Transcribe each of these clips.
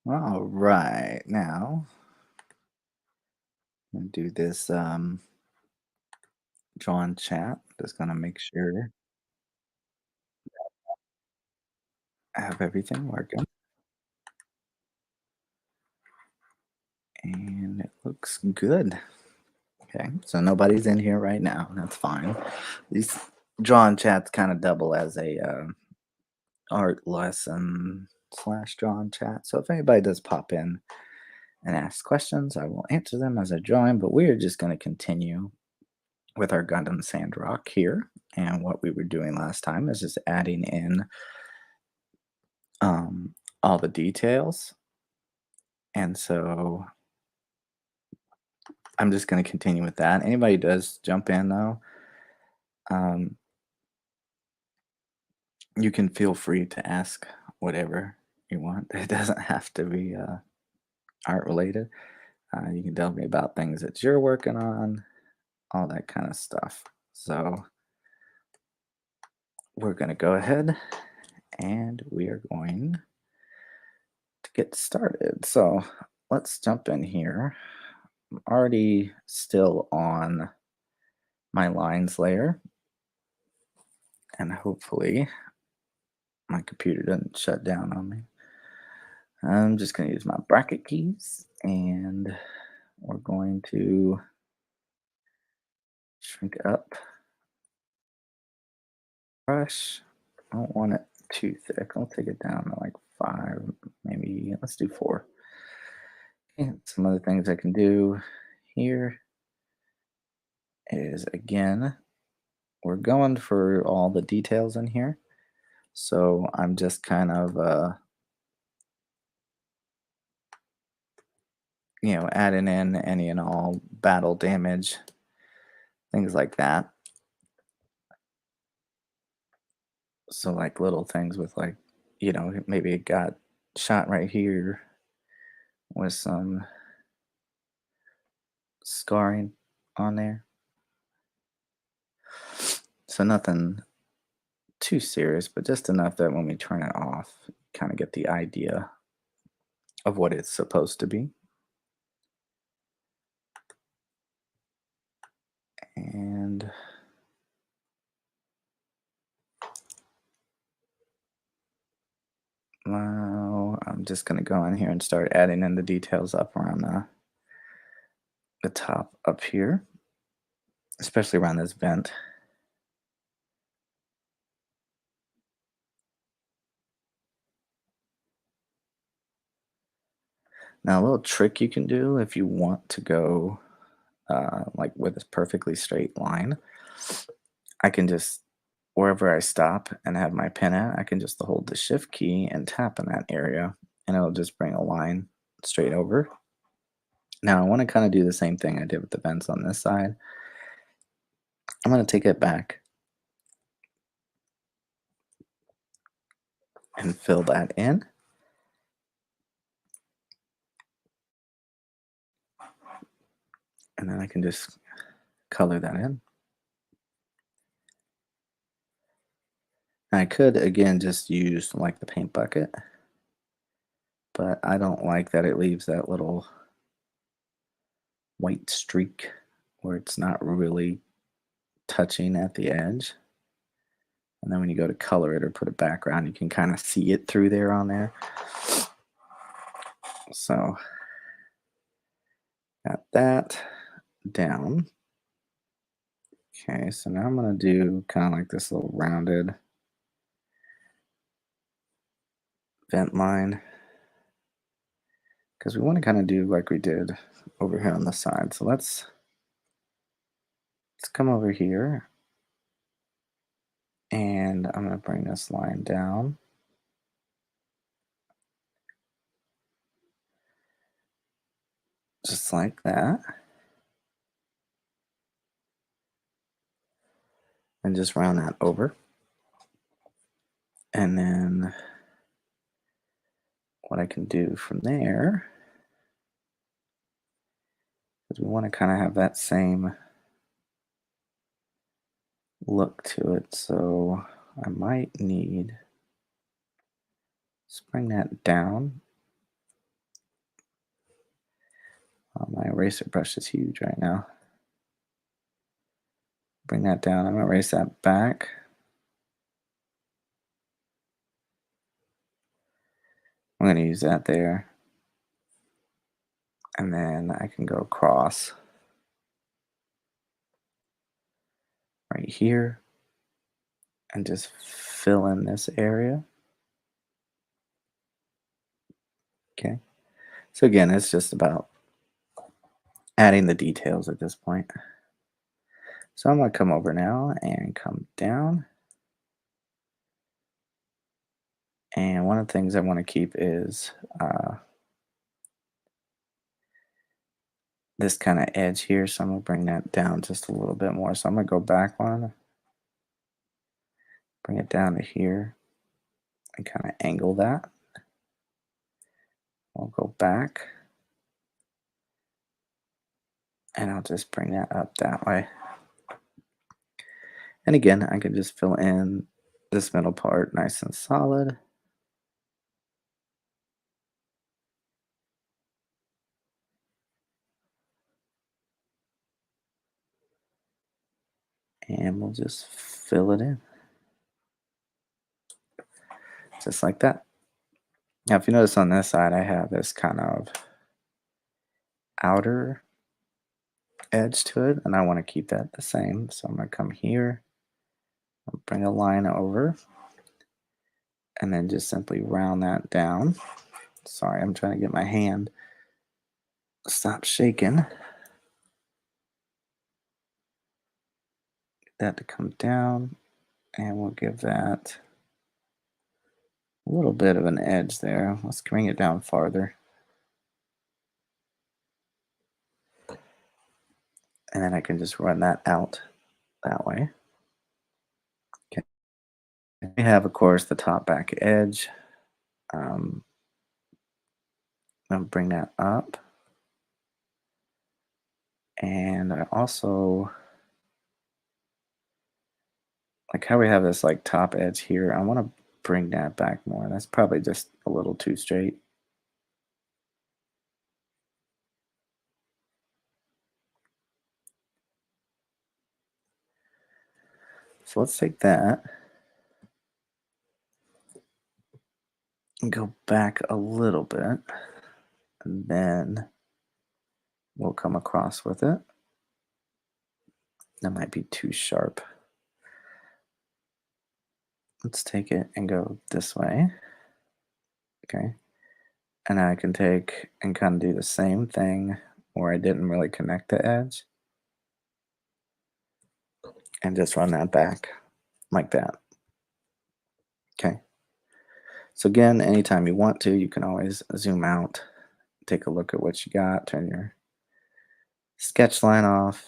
All right, now I'm gonna do this drawn chat. Just gonna make sure I have everything working, and it looks good. Okay, so nobody's in here right now. That's fine. These drawn chats kind of double as a art lesson slash drawn chat. So if anybody does pop in and ask questions, I will answer them as I join. But we are just gonna continue with our Gundam Sandrock here. And what we were doing last time is just adding in um, all the details. And so I'm just going to continue with that. Anybody does jump in though, um, you can feel free to ask whatever you want. It doesn't have to be art related. You can tell me about things that you're working on, all that kind of stuff. So we're going to go ahead and we are going to get started. So let's jump in here. I'm already still on my lines layer, and hopefully my computer doesn't shut down on me. I'm just going to use my bracket keys, and we're going to shrink up brush. I don't want it too thick. I'll take it down to like 5, maybe let's do 4. And some other things I can do here is, again, we're going for all the details in here. So I'm just kind of adding in any and all battle damage, things like that. So like little things with like, maybe it got shot right here with some scarring on there. So nothing too serious, but just enough that when we turn it off, kind of get the idea of what it's supposed to be. And now I'm just going to go in here and start adding in the details up around the top up here, especially around this vent. Now, a little trick you can do if you want to go like with a perfectly straight line, I can just, wherever I stop and have my pen at, I can just hold the shift key and tap in that area, and it'll just bring a line straight over. Now, I want to kind of do the same thing I did with the vents on this side. I'm going to take it back and fill that in. And then I can just color that in. I could, again, just use like the paint bucket, but I don't like that it leaves that little white streak where it's not really touching at the edge. And then when you go to color it or put a background, you can kind of see it through there on there. So got that down. Okay, so now I'm going to do kind of like this little rounded vent line, because we want to kind of do like we did over here on the side. So let's come over here, and I'm going to bring this line down. Just like that. And just round that over. And then what I can do from there is we want to kind of have that same look to it. So I might need, let's bring that down My eraser brush is huge right now. Bring that down. I'm going to erase that back. I'm going to use that there. And then I can go across right here and just fill in this area. Okay. So again, it's just about adding the details at this point. So I'm going to come over now and come down. And one of the things I want to keep is this kind of edge here. So I'm going to bring that down just a little bit more. So I'm going to go back one, bring it down to here, and kind of angle that. I'll go back, and I'll just bring that up that way. And again, I can just fill in this middle part nice and solid. And we'll just fill it in, just like that. Now, if you notice on this side, I have this kind of outer edge to it, and I want to keep that the same. So I'm going to come here, I'll bring a line over, and then just simply round that down. Sorry, I'm trying to get my hand to stop shaking. Get that to come down, and we'll give that a little bit of an edge there. Let's bring it down farther. And then I can just run that out that way. Okay. We have, of course, the top back edge. I'll bring that up. And I also like how we have this like top edge here. I want to bring that back more. That's probably just a little too straight. So let's take that and go back a little bit, and then we'll come across with it. That might be too sharp. Let's take it and go this way. Okay. And I can take and kind of do the same thing where I didn't really connect the edge and just run that back like that. Okay. So again, anytime you want to, you can always zoom out, take a look at what you got, turn your sketch line off.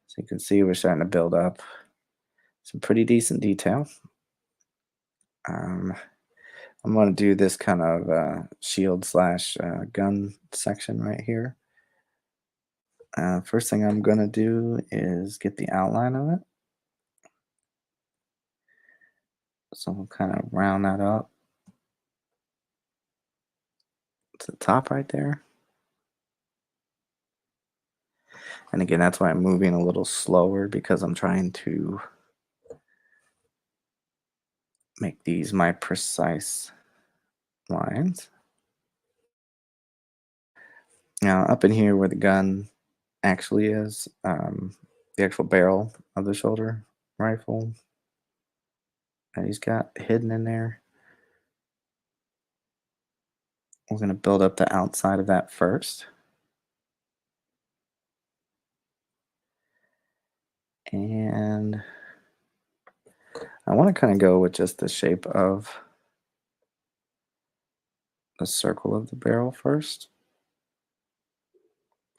So you can see we're starting to build up some pretty decent detail. I'm going to do this kind of shield slash gun section right here. First thing I'm going to do is get the outline of it. So we'll kind of round that up to the top right there. And again, that's why I'm moving a little slower, because I'm trying to make these my precise lines. Now, up in here where the gun actually is, the actual barrel of the shoulder rifle that he's got hidden in there, we're going to build up the outside of that first. And I want to kind of go with just the shape of the circle of the barrel first.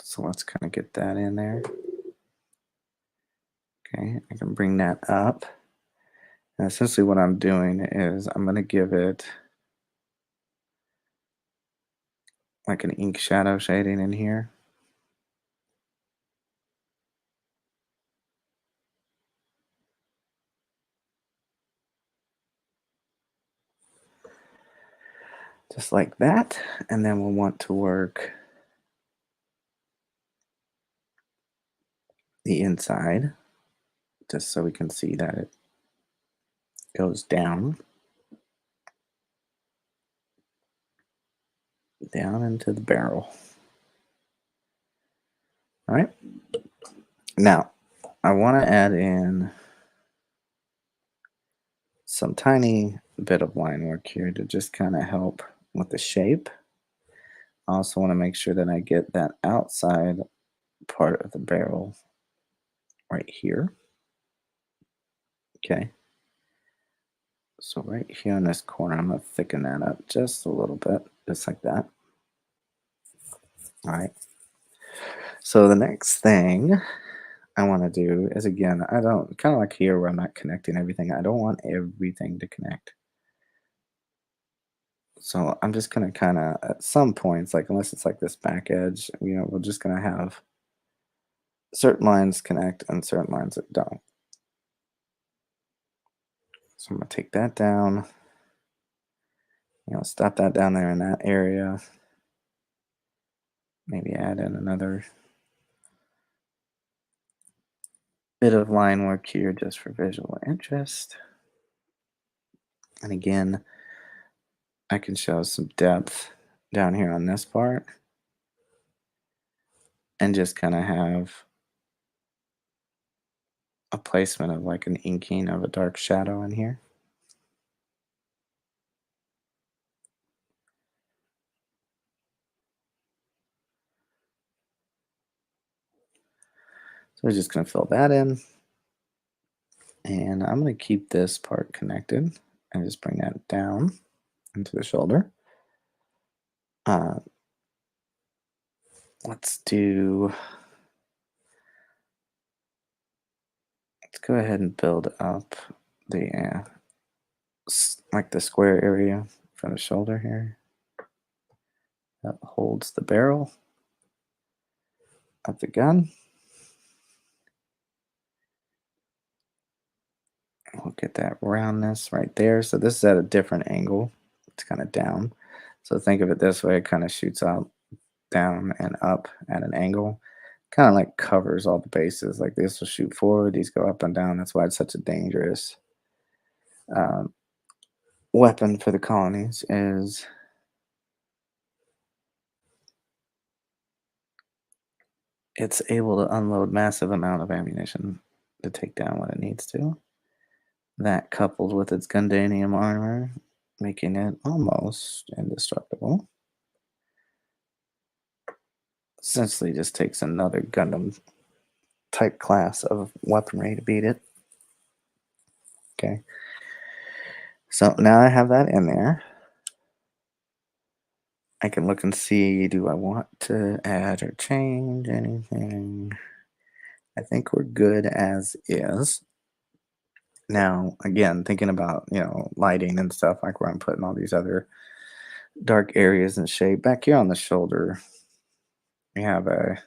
So let's kind of get that in there. Okay, I can bring that up. And essentially what I'm doing is I'm going to give it like an ink shadow shading in here. Just like that. And then we'll want to work the inside, just so we can see that it goes down into the barrel. All right. Now, I want to add in some tiny bit of line work here to just kind of help with the shape. I also want to make sure that I get that outside part of the barrel right here. Okay. So right here in this corner, I'm going to thicken that up just a little bit, just like that. All right. So the next thing I want to do is, again, I don't, kind of like here where I'm not connecting everything. I don't want everything to connect. So I'm just going to kind of, at some points, like unless it's like this back edge, we're just going to have certain lines connect and certain lines that don't. So I'm going to take that down, stop that down there in that area. Maybe add in another bit of line work here just for visual interest. And again, I can show some depth down here on this part and just kind of have a placement of like an inking of a dark shadow in here. So we're just going to fill that in. And I'm going to keep this part connected and just bring that down into the shoulder. Let's go ahead and build up the like the square area for the shoulder here that holds the barrel of the gun. We'll get that roundness right there. So this is at a different angle. It's kind of down. So think of it this way. It kind of shoots out down and up at an angle. Kind of like covers all the bases. Like this will shoot forward. These go up and down. That's why it's such a dangerous um, weapon for the colonies, is it's able to unload massive amount of ammunition to take down what it needs to. That coupled with its Gundanium armor, making it almost indestructible. Essentially just takes another Gundam type class of weaponry to beat it. Okay. So now I have that in there. I can look and see, do I want to add or change anything? I think we're good as is. Now, again, thinking about, lighting and stuff, like where I'm putting all these other dark areas and shape. Back here on the shoulder, we have a,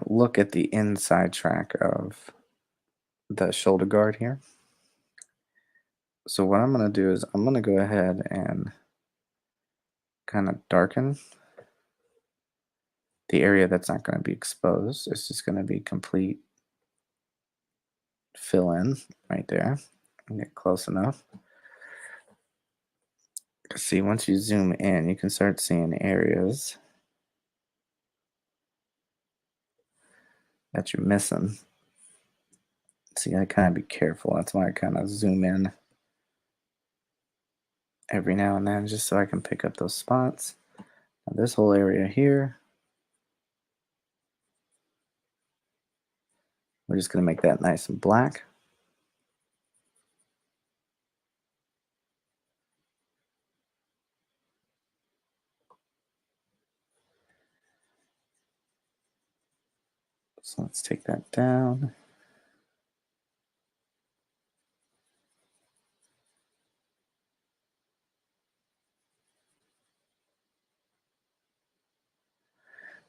look at the inside track of the shoulder guard here. So what I'm going to do is I'm going to go ahead and kind of darken the area that's not going to be exposed. It's just going to be complete fill in right there. Get close enough. See, once you zoom in, you can start seeing areas that you're missing. So you gotta kind of be careful. That's why I kind of zoom in every now and then, just so I can pick up those spots. Now this whole area here, we're just gonna make that nice and black. So let's take that down.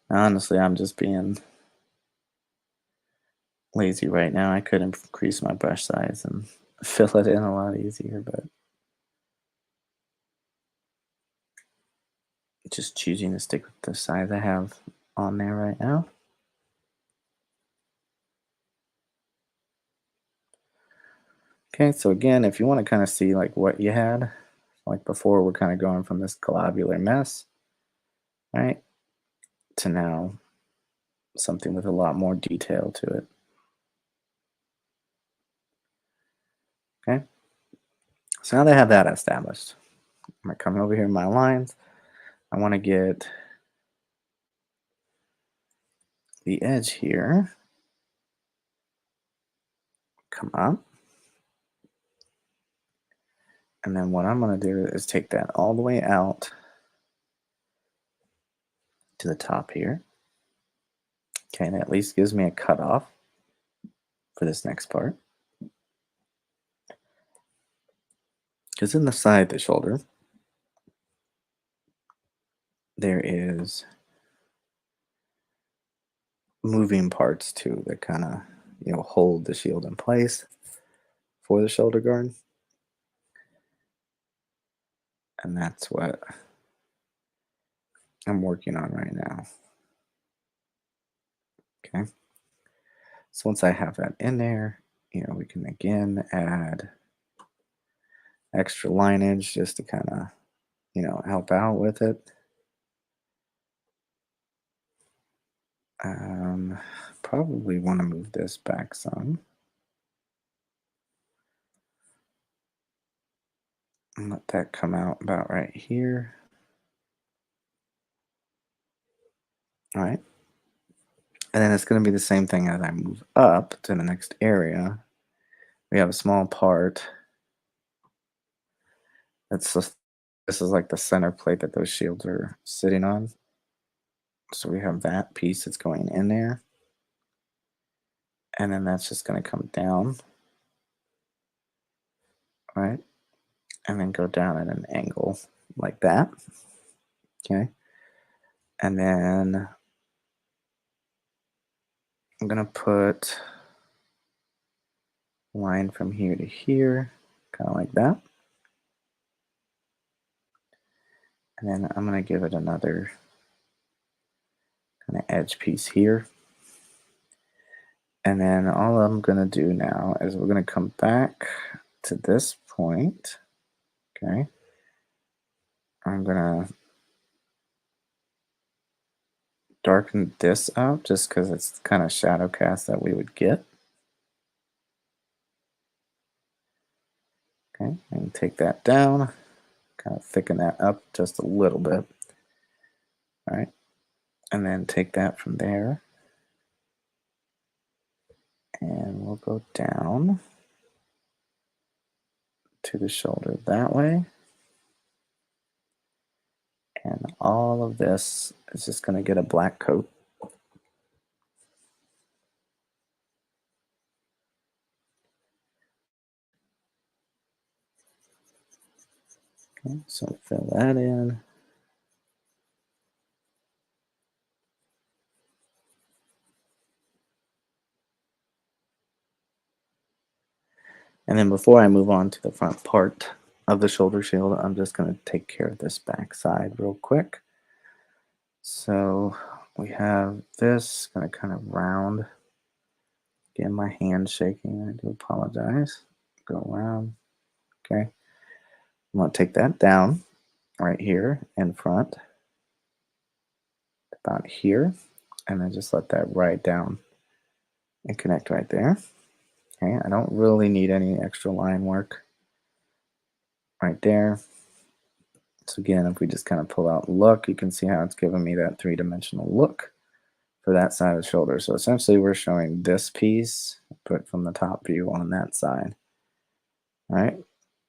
Honestly, I'm just being lazy right now. I could increase my brush size and fill it in a lot easier, but just choosing to stick with the size I have on there right now. Okay, so again, if you want to kind of see like what you had, like before, we're kind of going from this globular mess, right, to now something with a lot more detail to it. Okay, so now that I have that established, I'm gonna come over here in my lines. I want to get the edge here, come up, and then what I'm gonna do is take that all the way out to the top here. Okay, and at least gives me a cutoff for this next part. Because in the side of the shoulder, there is moving parts too that kind of hold the shield in place for the shoulder guard, and that's what I'm working on right now. Okay, so once I have that in there, we can again add extra lineage just to kind of help out with it. Um, Probably want to move this back some and let that come out about right here. All right. And then it's going to be the same thing as I move up to the next area. We have a small part that's just, this is like the center plate that those shields are sitting on. So we have that piece that's going in there. And then that's just going to come down, right? And then go down at an angle like that. Okay. And then I'm going to put a line from here to here, kind of like that. And then I'm going to give it another kind of edge piece here. And then all I'm going to do now is we're going to come back to this point. Okay. I'm going to darken this up just because it's kind of shadow cast that we would get. Okay. And take that down, kind of thicken that up just a little bit. All right. And then take that from there. And we'll go down to the shoulder that way. And all of this is just going to get a black coat. Okay, so fill that in. And then before I move on to the front part of the shoulder shield, I'm just going to take care of this back side real quick. So we have this going to kind of round. Again, my hand's shaking. I do apologize. Go around. Okay. I'm going to take that down right here in front, about here, and then just let that ride down and connect right there. Okay, I don't really need any extra line work right there. So again, if we just kind of pull out look, you can see how it's giving me that three-dimensional look for that side of the shoulder. So essentially we're showing this piece put from the top view on that side. All right,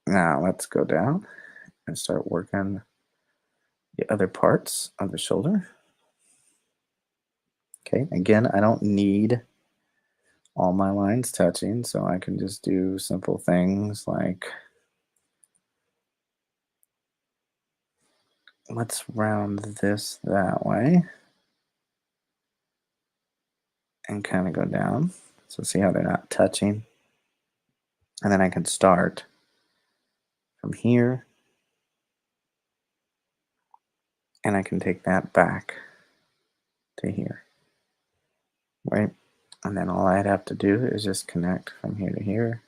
now let's go down and start working the other parts of the shoulder. Okay, again, I don't need all my lines touching, so I can just do simple things like, let's round this that way and kind of go down. So see how they're not touching? And then I can start from here and I can take that back to here, right? And then all I'd have to do is just connect from here to here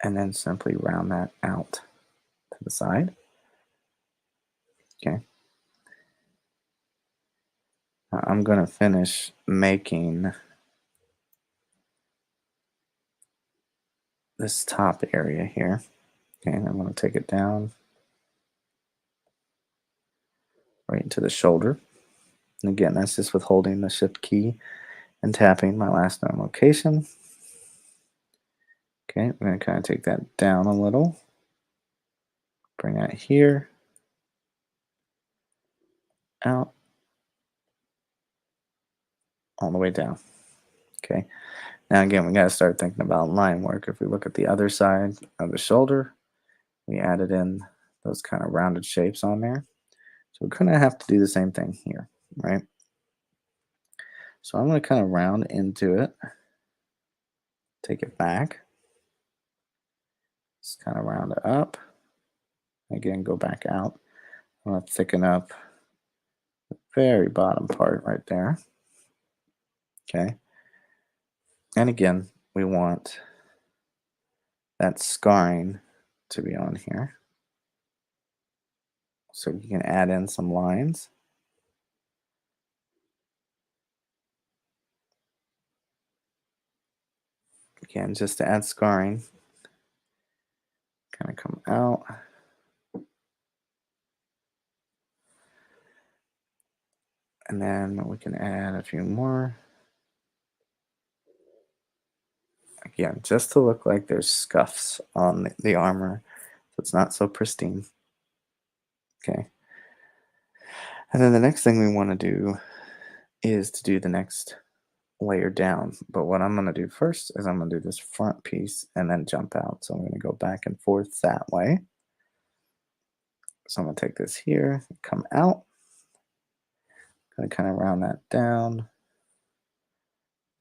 and then simply round that out to the side. Okay. Now I'm going to finish making this top area here. Okay, and I'm going to take it down right into the shoulder. And again, that's just with holding the shift key and tapping my last known location. Okay, I'm going to kind of take that down a little. Bring that here, out, all the way down. Okay, now again, we got to start thinking about line work. If we look at the other side of the shoulder, we added in those kind of rounded shapes on there. So we're going to have to do the same thing here, right? So I'm going to kind of round into it, take it back, just kind of round it up. Again, go back out. I'm going to thicken up the very bottom part right there. Okay. And again, we want that scarring to be on here. So you can add in some lines. Again, just to add scarring. Kind of come out. And then we can add a few more. Again, just to look like there's scuffs on the armor, so it's not so pristine. Okay. And then the next thing we want to do is to do the next layer down. But what I'm going to do first is I'm going to do this front piece and then jump out. So I'm going to go back and forth that way. So I'm going to take this here, come out. I'm going to kind of round that down.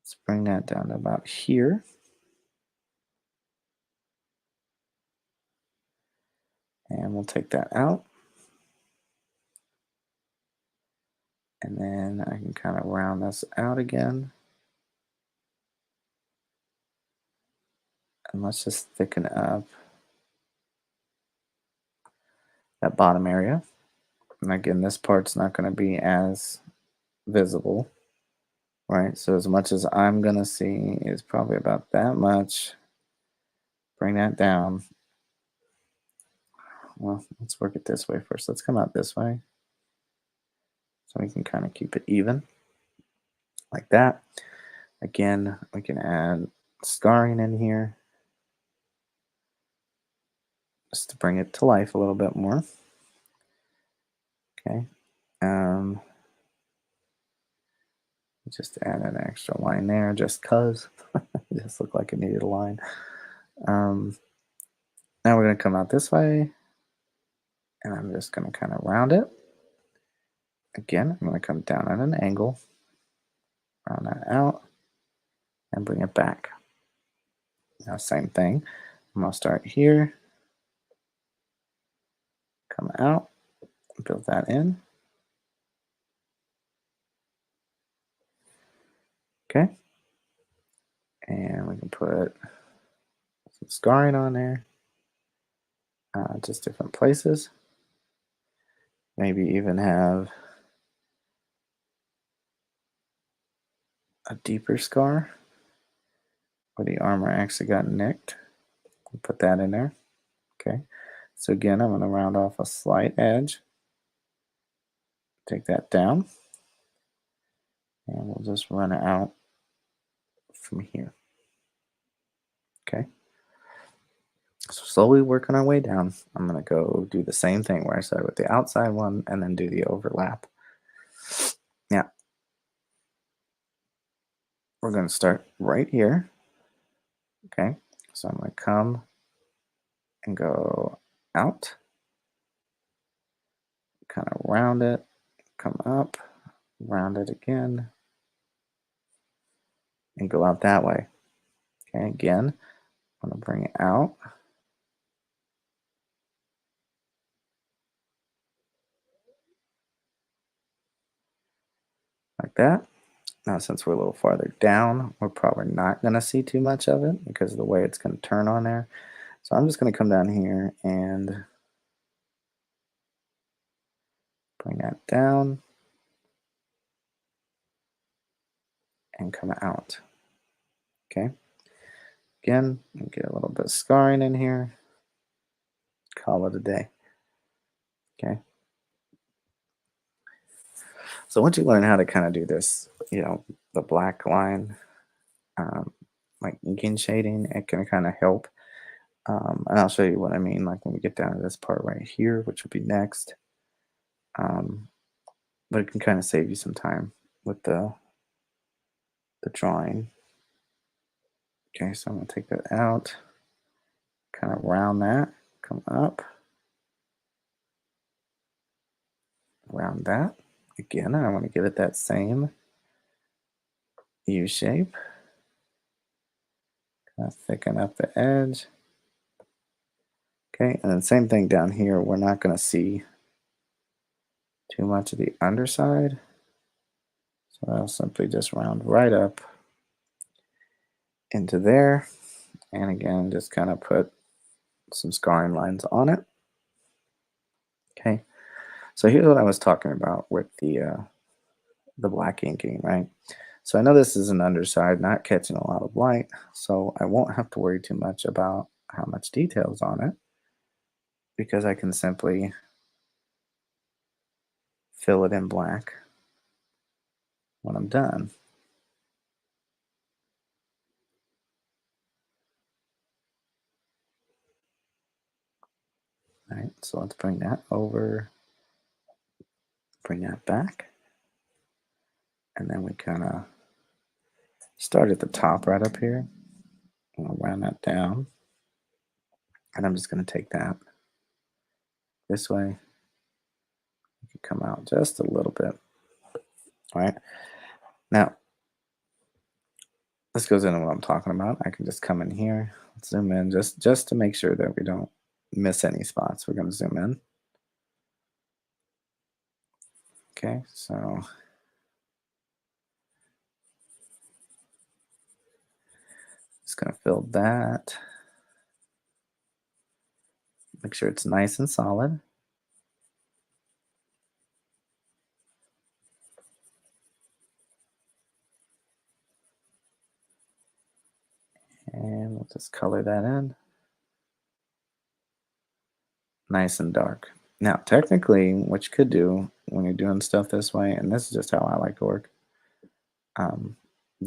Let's bring that down to about here. And we'll take that out. And then I can kind of round this out again. And let's just thicken up that bottom area. And again, this part's not going to be as visible, right? So as much as I'm going to see is probably about that much. Bring that down. Well, let's work it this way first. Let's come out this way. So we can kind of keep it even like that. Again, we can add scarring in here just to bring it to life a little bit more. Okay. Just add an extra line there just because it just looked like it needed a line. Now we're going to come out this way, and I'm just going to kind of round it. Again, I'm going to come down at an angle, round that out, and bring it back. Now, same thing. I'm going to start here, come out, build that in. Okay. And we can put some scarring on there, just different places. Maybe even have a deeper scar where the armor actually got nicked. We'll put that in there. Okay. So again, I'm going to round off a slight edge. Take that down. And we'll just run it out from here. Okay. So slowly working our way down. I'm going to go do the same thing where I started with the outside one and then do the overlap. Now, we're going to start right here. Okay. So I'm going to come and go out. Kind of round it. Come up. Round it again. And go out that way. Okay. Again, I'm going to bring it out. Like that. Now, since we're a little farther down, we're probably not going to see too much of it because of the way it's going to turn on there. So I'm just going to come down here and bring that down and come out. Okay. Again, get a little bit of scarring in here. Call it a day. Okay. So once you learn how to kind of do this, the black line, um, like inking shading, it can kind of help. And I'll show you what I mean, like when we get down to this part right here, which will be next. Um, but it can kind of save you some time with the drawing. Okay, so I'm gonna take that out, kind of round that, come up, round that. Again, I want to give it that same U shape. Kind of thicken up the edge. Okay, and then same thing down here. We're not going to see too much of the underside. So I'll simply just round right up into there. And again, just kind of put some scarring lines on it. Okay, so here's what I was talking about with the black inking, right? So I know this is an underside, not catching a lot of light, so I won't have to worry too much about how much details on it because I can simply fill it in black when I'm done. All right, so let's bring that over, bring that back, and then we kind of start at the top right up here. I'm gonna round that down, and I'm just gonna take that this way. You can come out just a little bit. All right, now this goes into what I'm talking about. I can just come in here, zoom in just to make sure that we don't miss any spots. We're gonna zoom in. Okay, so just gonna fill that. Make sure it's nice and solid. And we'll just color that in. Nice and dark. Now, technically, what you could do when you're doing stuff this way, and this is just how I like to work, um,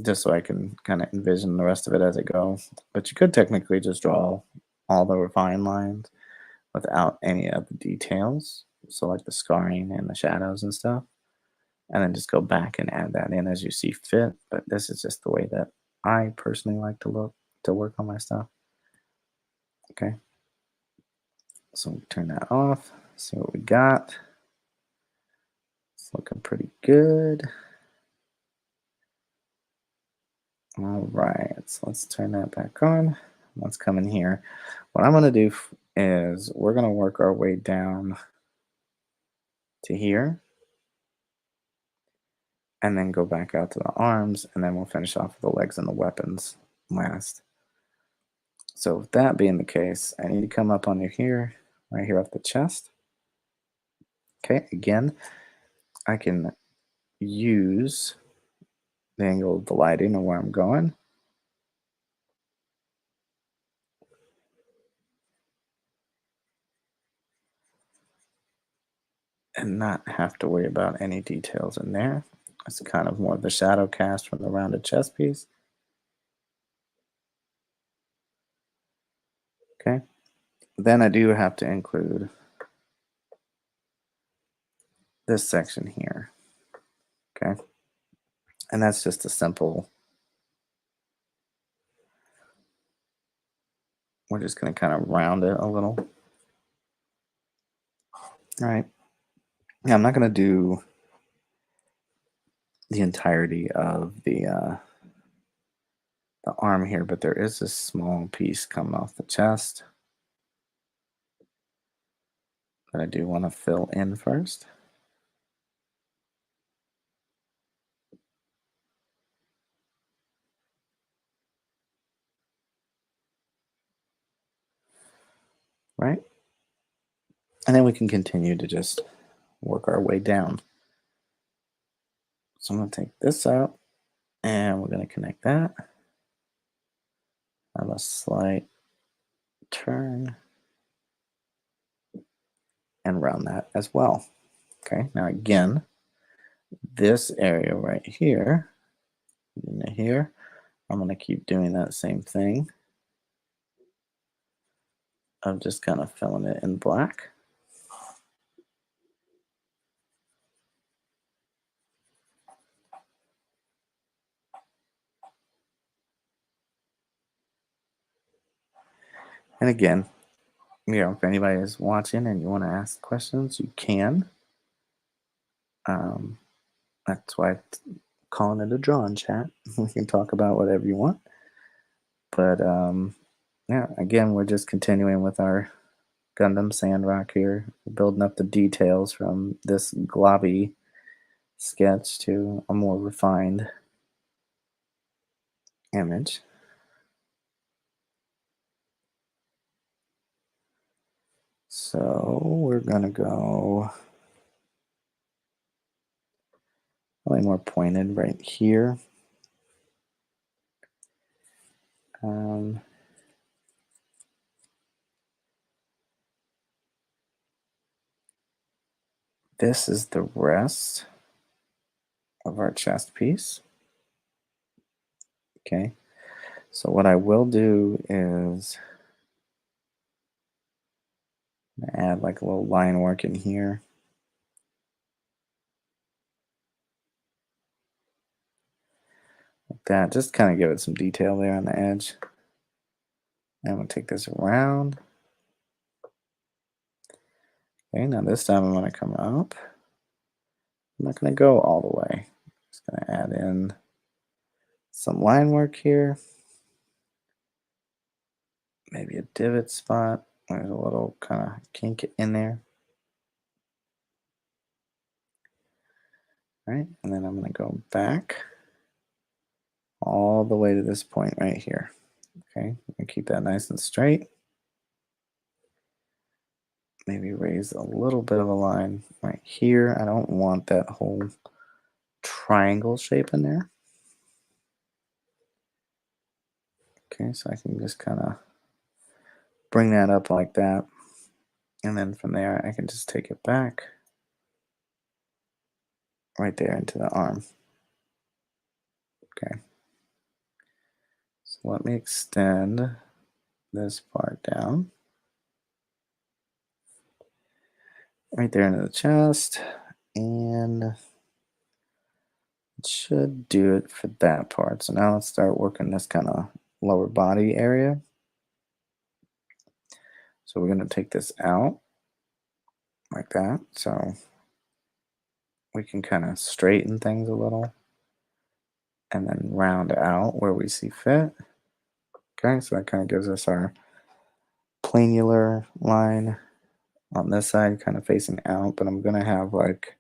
just so I can kind of envision the rest of it as it goes. But you could technically just draw all the refined lines without any of the details, so like the scarring and the shadows and stuff, and then just go back and add that in as you see fit. But this is just the way that I personally like to work on my stuff. Okay, so we turn that off. See what we got. It's looking pretty good. All right, so let's turn that back on. Let's come in here. What I'm going to do is we're going to work our way down to here and then go back out to the arms, and then we'll finish off with the legs and the weapons last. So with that being the case, I need to come up under here, right here off the chest. Okay, again, I can use the angle of the lighting and where I'm going. And not have to worry about any details in there. It's kind of more of the shadow cast from the rounded chest piece. Okay. Then I do have to include this section here. Okay. And that's just a simple, we're just going to kind of round it a little. All right. Yeah, I'm not going to do the entirety of the arm here, but there is this small piece coming off the chest that I do want to fill in first. right? And then we can continue to just work our way down. So I'm going to take this out and we're going to connect that. Have a slight turn and round that as well. Okay, now again, this area right here, I'm going to keep doing that same thing. I'm just kind of filling it in black. And again, if anybody is watching and you want to ask questions, you can. That's why I'm calling it a drawn chat. We can talk about whatever you want. But yeah, again, we're just continuing with our Gundam Sandrock here, building up the details from this globby sketch to a more refined image. So we're gonna go probably more pointed right here. This is the rest of our chest piece. Okay, so what I will do is add like a little line work in here. Like that, just kind of give it some detail there on the edge. And I'm going to take this around. Okay, now this time I'm going to come up. I'm not going to go all the way. Just going to add in some line work here. Maybe a divot spot. There's a little kind of kink in there. Right, and then I'm going to go back all the way to this point right here. Okay, and keep that nice and straight. Maybe raise a little bit of a line right here. I don't want that whole triangle shape in there. Okay, so I can just kind of bring that up like that. And then from there, I can just take it back right there into the arm. Okay. So let me extend this part down. Right there into the chest. And it should do it for that part. So now let's start working this kind of lower body area. So we're going to take this out like that. So we can kind of straighten things a little and then round out where we see fit. Okay, so that kind of gives us our planular line on this side, kind of facing out, but I'm going to have like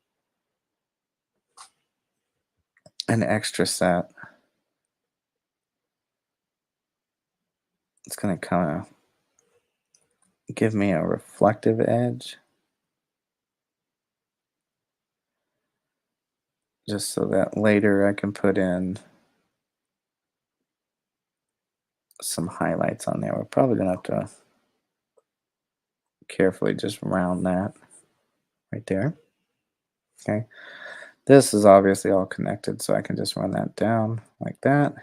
an extra set. It's going to kind of give me a reflective edge, just so that later I can put in some highlights on there. We're probably going to have to carefully just round that right there. Okay, this is obviously all connected, so I can just run that down like that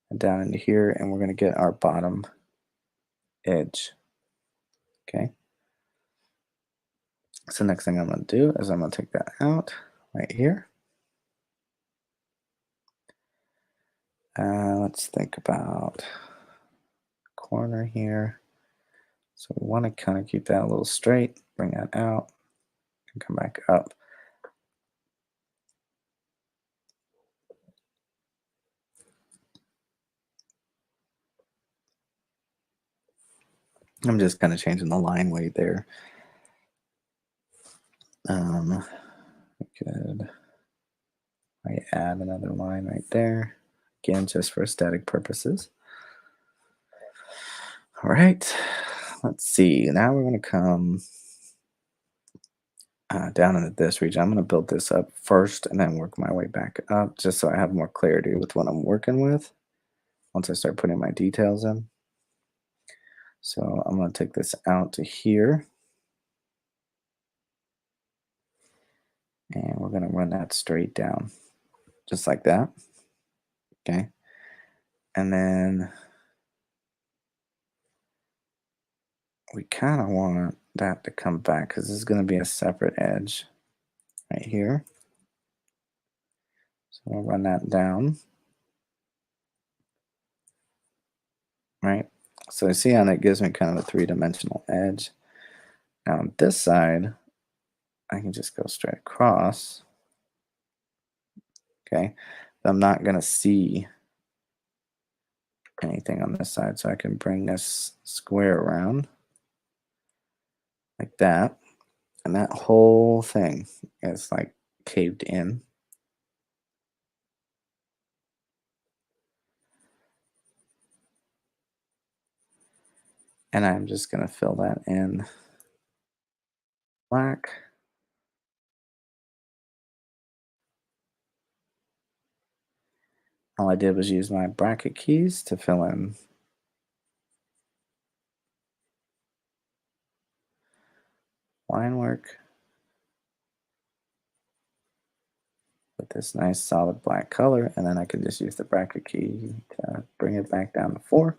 and down into here, and we're going to get our bottom edge. Okay, so next thing I'm going to do is I'm going to take that out right here. Let's think about corner here. So we want to kind of keep that a little straight, bring that out, and come back up. I'm just kind of changing the line weight there. We could add another line right there. Again, just for aesthetic purposes. All right, let's see. Now we're going to come down into this region. I'm going to build this up first and then work my way back up just so I have more clarity with what I'm working with once I start putting my details in. So I'm going to take this out to here. And we're going to run that straight down, just like that. Okay. And then we kind of want that to come back because this is going to be a separate edge right here. So we'll run that down. Right. So you see how that gives me kind of a three-dimensional edge. Now on this side, I can just go straight across. Okay. But I'm not going to see anything on this side, so I can bring this square around like that. And that whole thing is like caved in. And I'm just going to fill that in black. All I did was use my bracket keys to fill in line work with this nice solid black color, and then I can just use the bracket key to bring it back down to 4.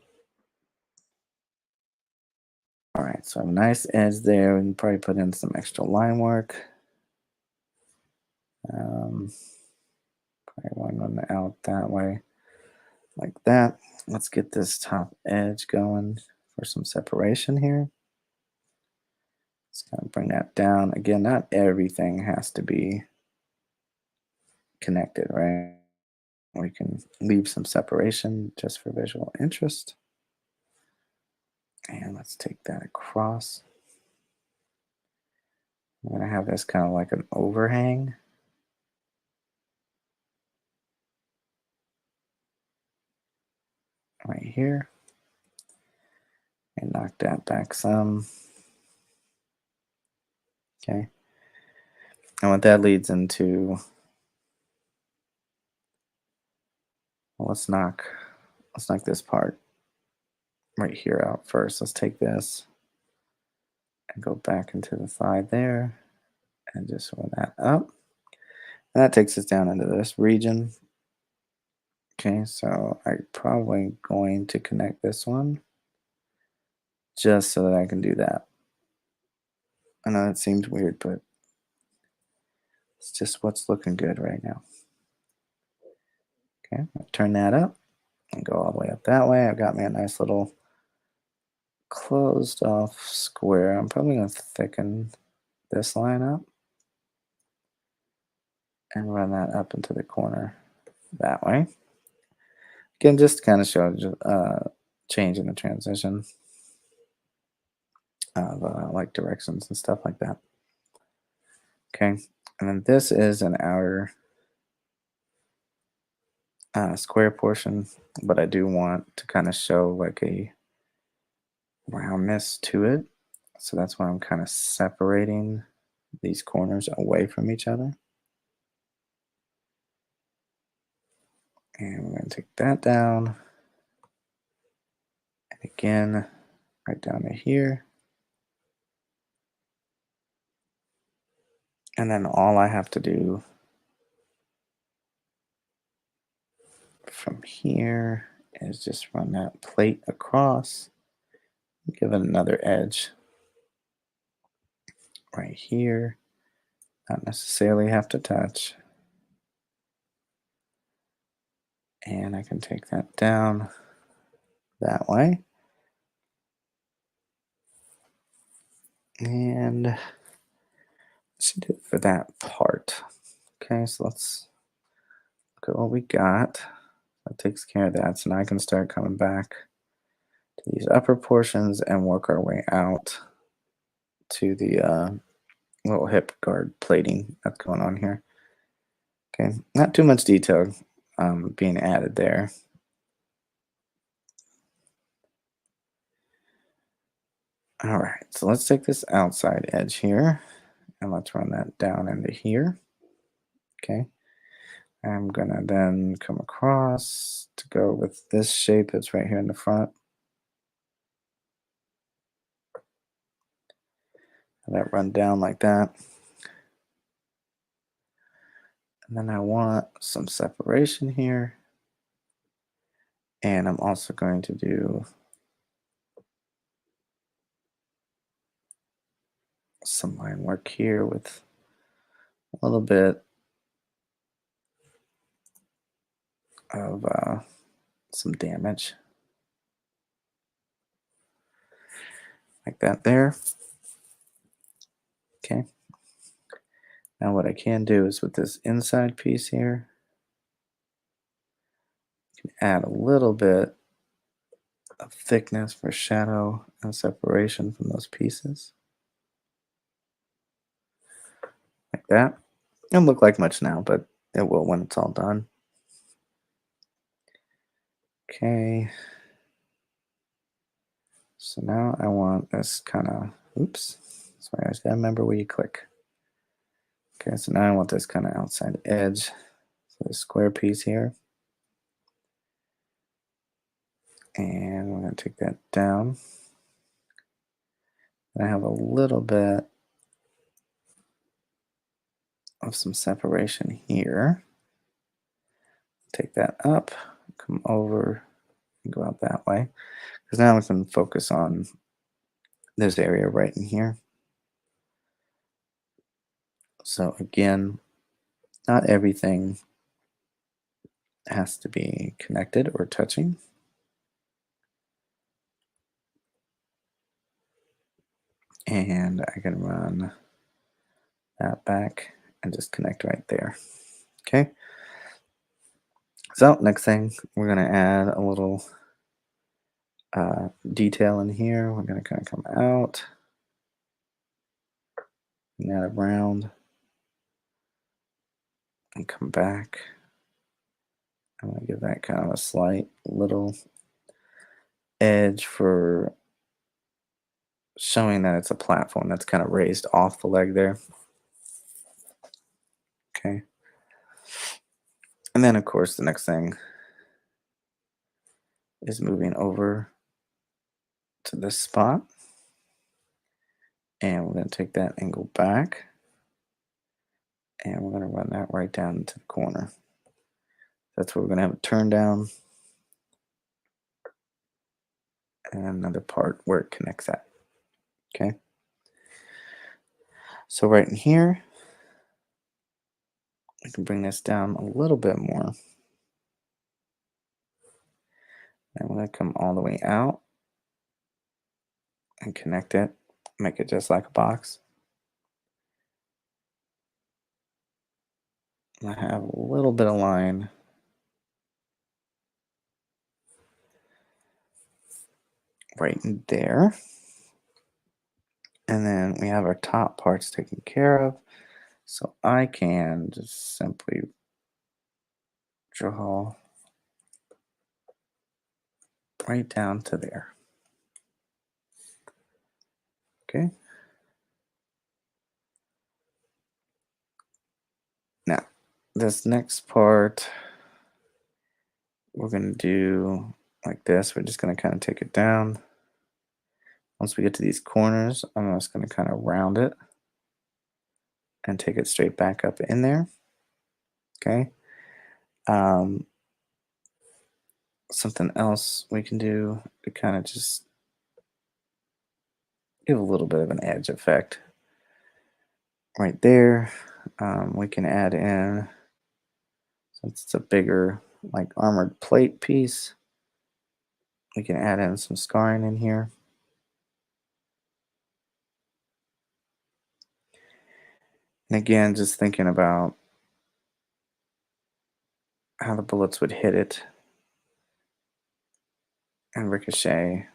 All right, so a nice edge there. We can probably put in some extra line work. Probably one out that way, like that. Let's get this top edge going for some separation here. Just kind of bring that down. Again, not everything has to be connected, right? We can leave some separation just for visual interest. And let's take that across. I'm going to have this kind of like an overhang. Right here. And knock that back some. Okay. And what that leads into, well, let's knock this part right here out first. Let's take this and go back into the side there and just run that up. And that takes us down into this region. Okay, so I'm probably going to connect this one just so that I can do that. I know it seems weird, but it's just what's looking good right now. Okay, I'll turn that up and go all the way up that way. I've got me a nice little closed off square. I'm probably going to thicken this line up and run that up into the corner that way. Again, just to kind of show change in the transition of like directions and stuff like that. Okay, and then this is an outer square portion, but I do want to kind of show like a roundness to it. So that's why I'm kind of separating these corners away from each other. And we're going to take that down. And again, right down to here. And then all I have to do from here is just run that plate across, give it another edge right here. Not necessarily have to touch. And I can take that down that way. And that should do it for that part. Okay, so let's look at what we got. That takes care of that. So now I can start coming back to these upper portions and work our way out to the little hip guard plating that's going on here. Okay, not too much detail being added there. All right, so let's take this outside edge here and let's run that down into here. Okay. I'm gonna then come across to go with this shape that's right here in the front. Let that run down like that. And then I want some separation here. And I'm also going to do some line work here with a little bit of some damage. Like that there. Okay. Now what I can do is with this inside piece here, add a little bit of thickness for shadow and separation from those pieces. Like that. It doesn't look like much now, but it will when it's all done. Okay. So now I want this kind of, oops. Sorry, I just gotta remember where you click. Okay, so now I want this kind of outside edge. So the square piece here. And we're gonna take that down. And I have a little bit of some separation here. Take that up, come over, and go out that way. Because now we can focus on this area right in here. So again, not everything has to be connected or touching. And I can run that back and just connect right there. Okay. So next thing, we're going to add a little detail in here. We're going to kind of come out and add around and come back. I'm going to give that kind of a slight little edge for showing that it's a platform that's kind of raised off the leg there. Okay. And then, of course, the next thing is moving over to this spot. And we're going to take that angle back. And we're going to run that right down into the corner. That's where we're going to have a turn down. And another part where it connects at. Okay. So right in here, I can bring this down a little bit more. And we're going to come all the way out and connect it, make it just like a box. And I have a little bit of line right in there. And then we have our top parts taken care of. So I can just simply draw right down to there. Okay. Now, this next part, we're going to do like this. We're just going to kind of take it down. Once we get to these corners, I'm just going to kind of round it and take it straight back up in there. Okay. Something else we can do to kind of just give a little bit of an edge effect right there. We can add in, since it's a bigger like armored plate piece, we can add in some scarring in here. And again, just thinking about how the bullets would hit it and ricochet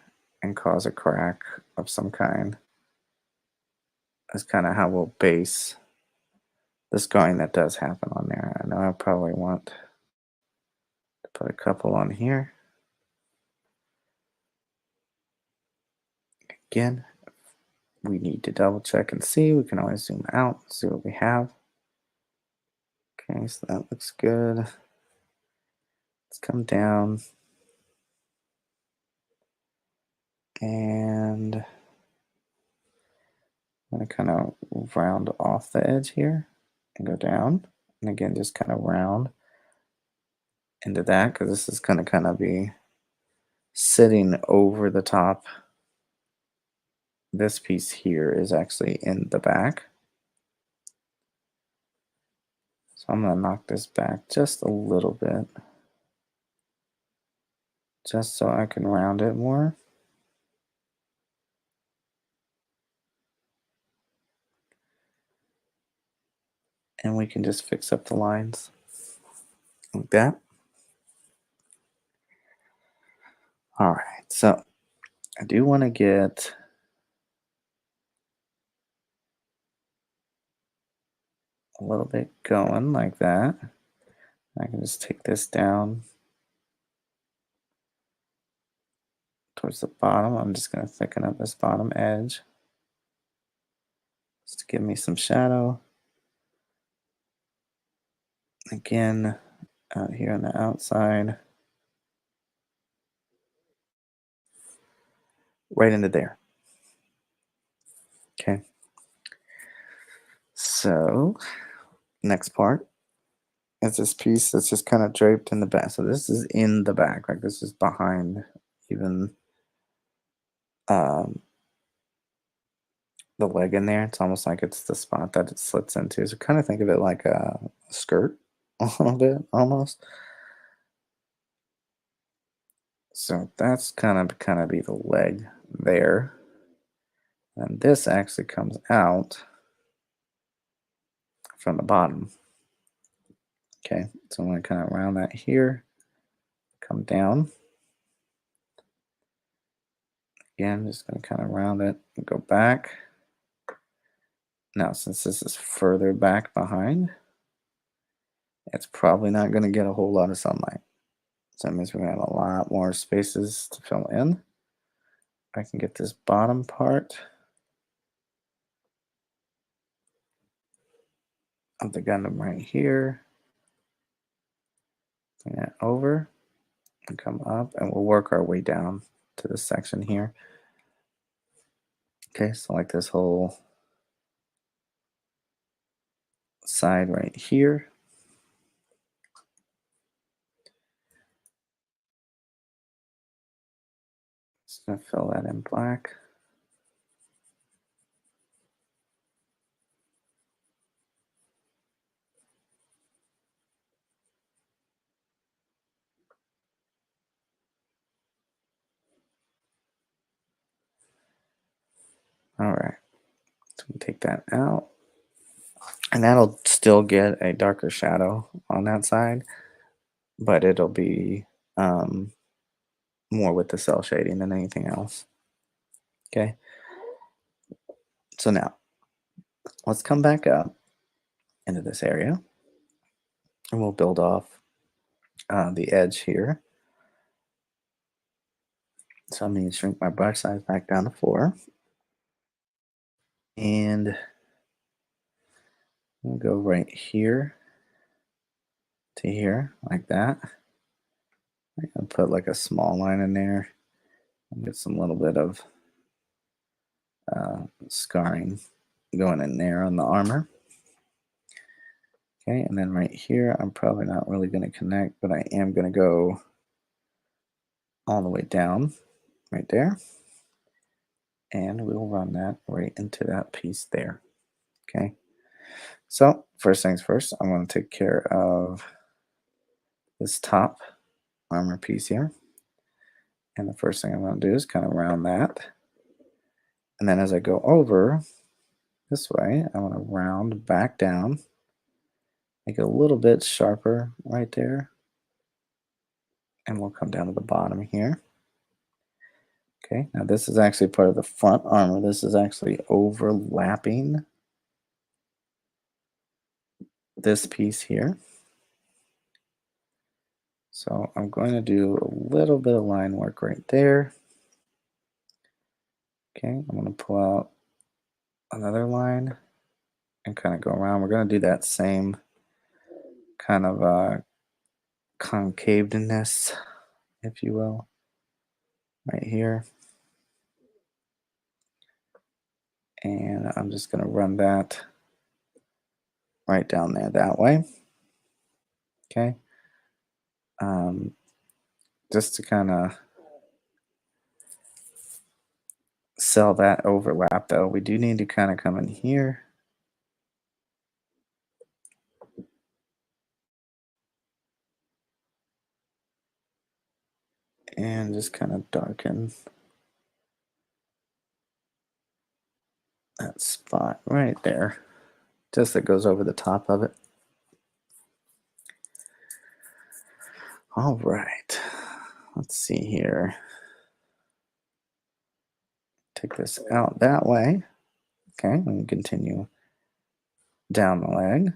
and cause a crack of some kind. That's kind of how we'll base the scarring that does happen on there. I know I probably want to put a couple on here. Again, we need to double check and see. We can always zoom out, see what we have. Okay, so that looks good. Let's come down and I'm going to kind of round off the edge here and go down. And again, just kind of round into that because this is going to kind of be sitting over the top. This piece here is actually in the back. So I'm going to knock this back just a little bit, just so I can round it more. And we can just fix up the lines like that. All right, so I do want to get a little bit going like that. I can just take this down towards the bottom. I'm just going to thicken up this bottom edge just to give me some shadow. Again, out here on the outside, right into there. Okay. So, next part is this piece that's just kind of draped in the back. So this is in the back, like this is behind even um, the leg in there. It's almost like it's the spot that it slits into. So kind of think of it like a skirt a little bit, almost. So that's kind of be the leg there. And this actually comes out from the bottom. Okay, so I'm going to kind of round that here, come down. Again, just going to kind of round it and go back. Now, since this is further back behind, it's probably not going to get a whole lot of sunlight. So that means we're going to have a lot more spaces to fill in. I can get this bottom part of the Gundam right here. Bring that over and come up, and we'll work our way down to this section here. Okay, so like this whole side right here. Just gonna fill that in black. All right, so we take that out. And that'll still get a darker shadow on that side, but it'll be more with the cell shading than anything else. Okay, so now let's come back up into this area and we'll build off the edge here. So I'm going to shrink my brush size back down to 4. And we'll go right here to here, like that. I'm going to put like a small line in there and get some little bit of scarring going in there on the armor. Okay, and then right here, I'm probably not really going to connect, but I am going to go all the way down right there. And we'll run that right into that piece there. Okay, so first things first, I'm going to take care of this top armor piece here. And the first thing I'm going to do is kind of round that. And then as I go over this way, I want to round back down, make it a little bit sharper right there. And we'll come down to the bottom here. Okay, now this is actually part of the front armor. This is actually overlapping this piece here. So I'm going to do a little bit of line work right there. Okay, I'm going to pull out another line and kind of go around. We're going to do that same kind of concavedness, if you will, right here. And I'm just going to run that right down there that way. Okay. Just to kind of sell that overlap, though, we do need to kind of come in here. And just kind of darken that spot right there. Just that goes over the top of it. All right. Let's see here. Take this out that way. Okay, we can continue down the leg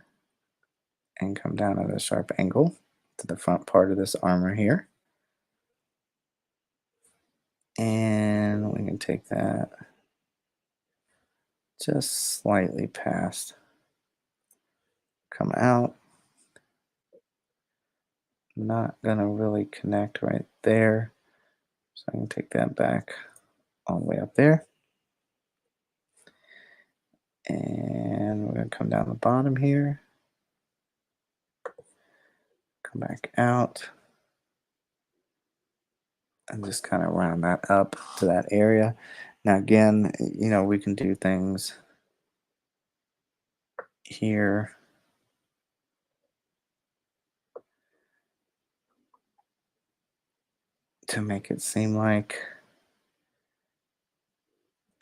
and come down at a sharp angle to the front part of this armor here. And we can take that just slightly past. Come out. Not gonna really connect right there. So I can take that back all the way up there. And we're gonna come down the bottom here. Come back out. And just kind of round that up to that area. Now again, you know, we can do things here. To make it seem like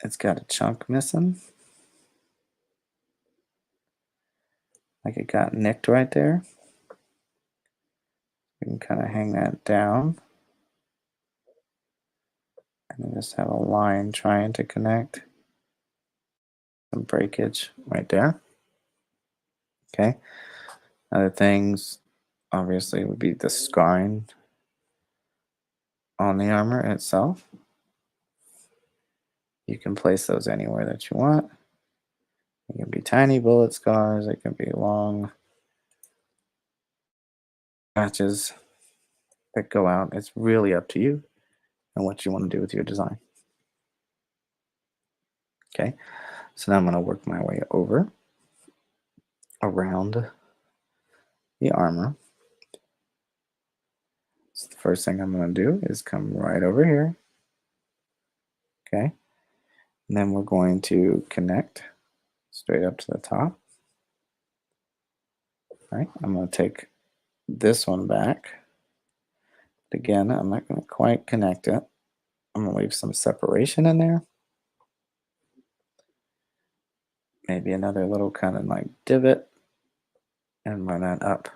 it's got a chunk missing. Like it got nicked right there. We can kind of hang that down. And then just have a line trying to connect. Some breakage right there. Okay. Other things, obviously, would be the scarring on the armor itself. You can place those anywhere that you want. It can be tiny bullet scars. It can be long patches that go out. It's really up to you and what you want to do with your design. Okay, so now I'm going to work my way over around the armor. So the first thing I'm going to do is come right over here. Okay, and then we're going to connect straight up to the top. All right, I'm going to take this one back. But again, I'm not going to quite connect it. I'm going to leave some separation in there. Maybe another little kind of like divot and run that up.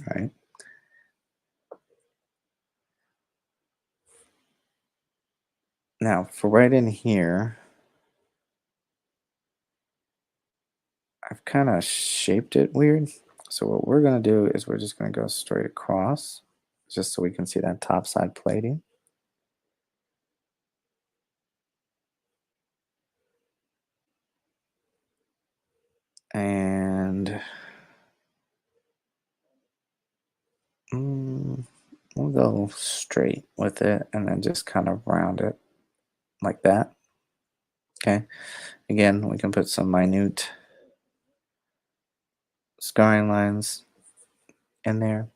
All right. Now for right in here, I've kind of shaped it weird. So what we're going to do is we're just going to go straight across just so we can see that top side plating. And we'll go straight with it and then just kind of round it like that. Okay. Again, we can put some minute scarring lines in there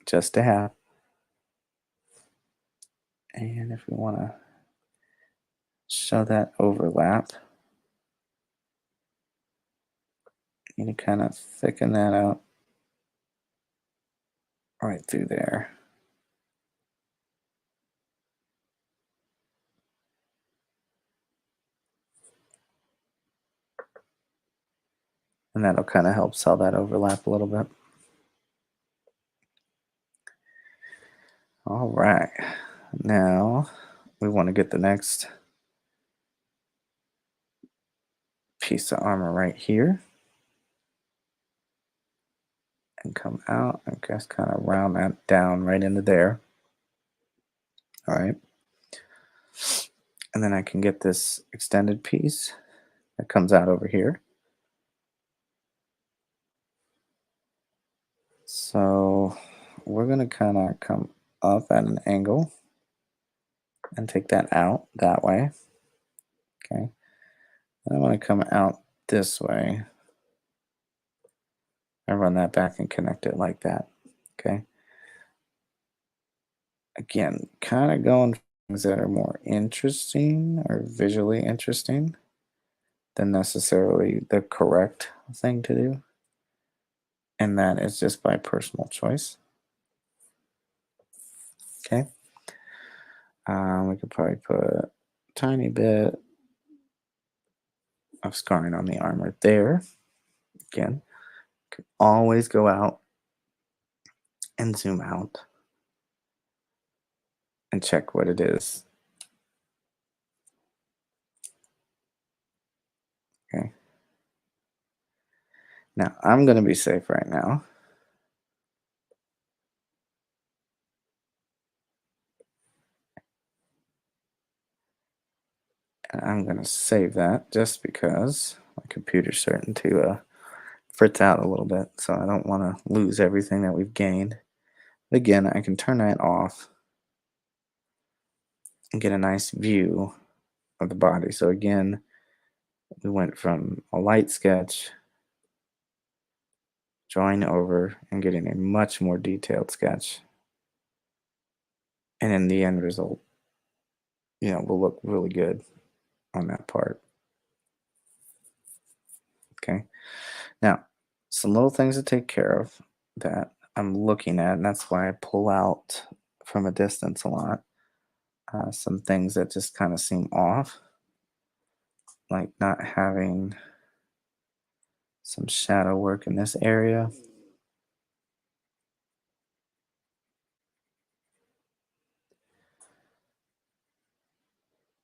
just to have. And if we want to show that overlap, you need to kind of thicken that out right through there. And that'll kind of help sell that overlap a little bit. All right, now we want to get the next piece of armor right here and come out and just kind of round that down right into there. All right. And then I can get this extended piece that comes out over here. So we're going to kind of come up at an angle and take that out that way. Okay. And I want to come out this way and run that back and connect it like that. Okay. Again, kind of going for things that are more interesting or visually interesting than necessarily the correct thing to do. And that is just by personal choice. Okay. We could probably put a tiny bit of scarring on the armor there. Again, could always go out and zoom out and check what it is. Okay. Now I'm going to be safe right now. And I'm going to save that just because my computer's starting to fritz out a little bit. So I don't want to lose everything that we've gained. Again, I can turn that off and get a nice view of the body. So again, we went from a light sketch, drawing over, and getting a much more detailed sketch. And in the end result, will look really good on that part. Okay. Now, some little things to take care of that I'm looking at, and that's why I pull out from a distance a lot. Some things that just kind of seem off, like not having some shadow work in this area.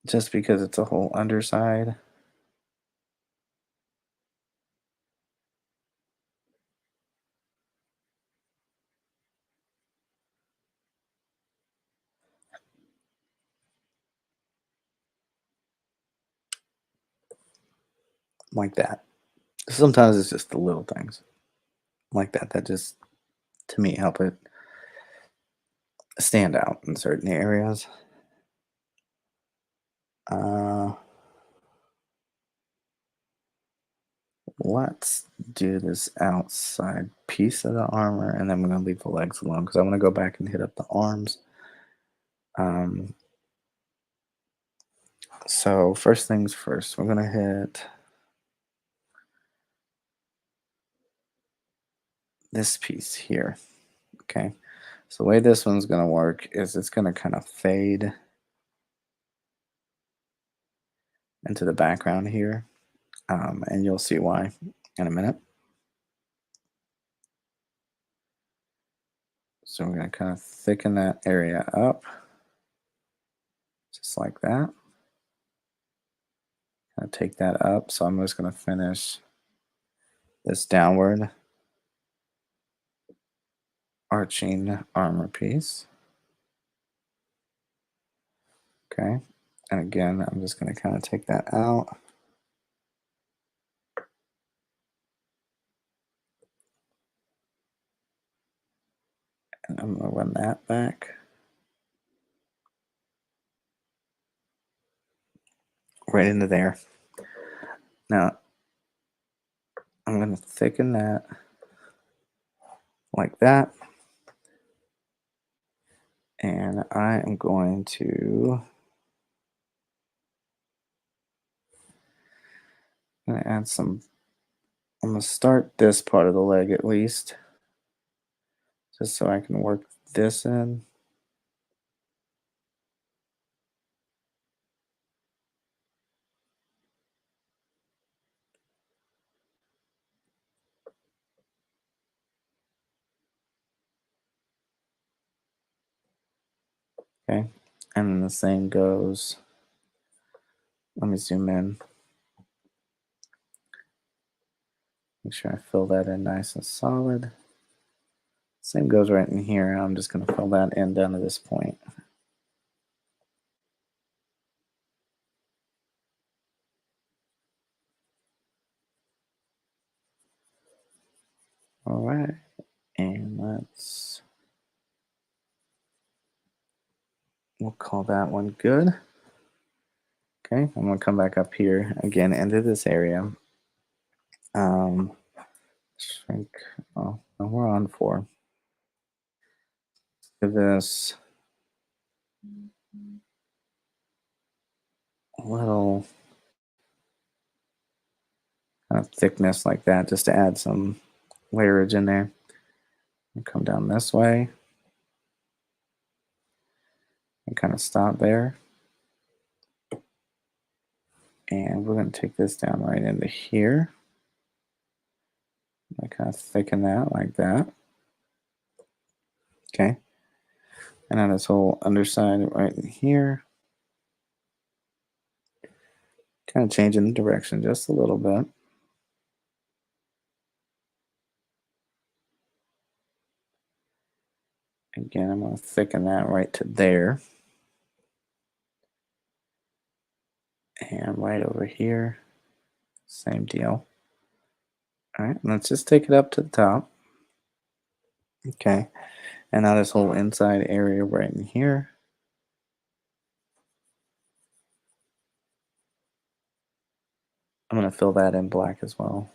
Just because it's a whole underside. Like that. Sometimes it's just the little things like that that just, to me, help it stand out in certain areas. Uh, let's do this outside piece of the armor, and then we're going to leave the legs alone because I want to go back and hit up the arms. So first things first, we're going to hit this piece here. Okay. So the way this one's going to work is it's going to kind of fade into the background here. And you'll see why in a minute. So we're going to kind of thicken that area up, just like that. Kind of take that up. So I'm just going to finish this downward arching armor piece. Okay. And again, I'm just going to kind of take that out. And I'm going to run that back. Right into there. Now, I'm going to thicken that like that. And I am going to add some, I'm going to start this part of the leg at least, just so I can work this in. Okay, and then the same goes, let me zoom in. Make sure I fill that in nice and solid. Same goes right in here. I'm just going to fill that in down to this point. All right, and we'll call that one good. Okay, I'm gonna come back up here again into this area. Um, shrink. Oh, no, we're on 4. Give this a little kind of thickness like that, just to add some layerage in there. And come down this way and kind of stop there. And we're going to take this down right into here. I kind of thicken that like that. Okay. And now this whole underside right in here. Kind of changing the direction just a little bit. Again, I'm going to thicken that right to there. And right over here, same deal. All right, let's just take it up to the top. Okay, and now this whole inside area right in here. I'm going to fill that in black as well.